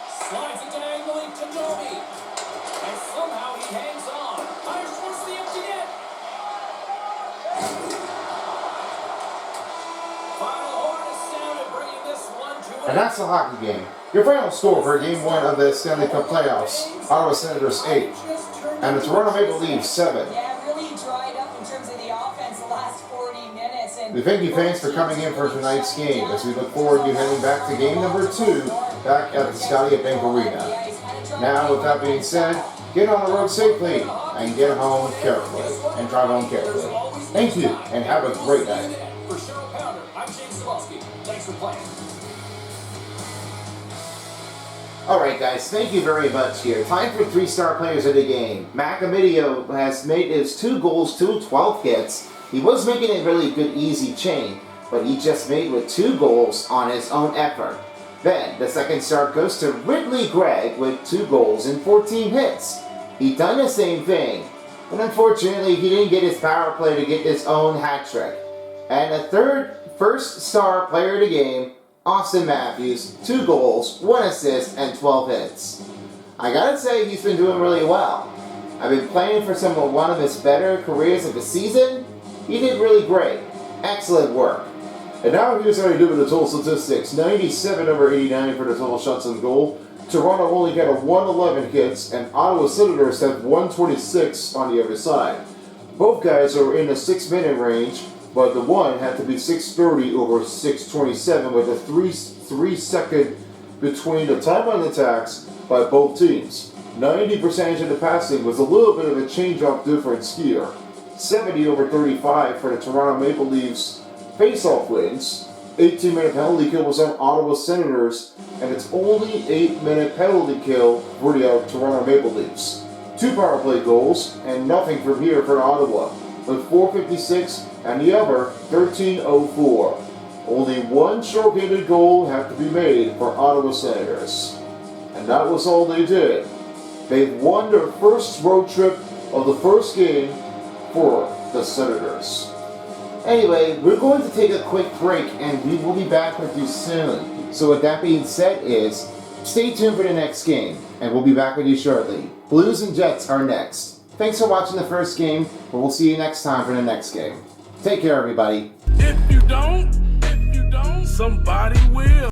Slides it diagonally to Domi. And somehow he hangs on. Fires towards the empty net. Final horn is sounded, bringing this one to And that's the hockey game. Your final score for Game 1 of the Stanley Cup playoffs, Ottawa Senators 8, and the Toronto Maple Leafs 7. Yeah, it really dried up in terms of the offense the last 40 minutes. And We thank you fans for coming in for tonight's game as we look forward to heading back to game number 2 back at the Scotia Bank Arena. Now, with that being said, get on the road safely and get home carefully and drive home carefully. Thank you and have a great night. For Cheryl Pounder, I'm James Cebulski. Thanks for playing. Alright guys, thank you very much here. Time for 3-star players of the game. Macamidio has made his 2 goals, 2 12 hits. He was making a really good easy chain, but he just made with 2 goals on his own effort. Then, the second star goes to Ridley Gregg with 2 goals and 14 hits. He done the same thing, but unfortunately he didn't get his power play to get his own hat trick. And the first star player of the game, Austin Matthews, 2 goals, 1 assist, and 12 hits. I gotta say, he's been doing really well. I've been playing for one of his better careers of the season. He did really great. Excellent work. And now here's how he did with the total statistics. 97/89 for the total shots on goal. Toronto only got a 111 hits, and Ottawa Senators have 126 on the other side. Both guys are in the 6-minute range, but the one had to be 6:30 over 6:27 with a 3 second between the time on attacks by both teams. 90% of the passing was a little bit of a change-off difference here. 70/35 for the Toronto Maple Leafs face-off wins. 18-minute penalty kill was on Ottawa Senators, and it's only 8-minute penalty kill for the Toronto Maple Leafs. 2 power play goals, and nothing from here for Ottawa, with 4:56 and the other 13:04. Only 1 short-handed goal had to be made for Ottawa Senators. And that was all they did. They've won their first road trip of the first game for the Senators. Anyway, we're going to take a quick break and we will be back with you soon. So with that being said stay tuned for the next game and we'll be back with you shortly. Blues and Jets are next. Thanks for watching the first game, but we'll see you next time for the next game. Take care, everybody. If you don't, somebody will.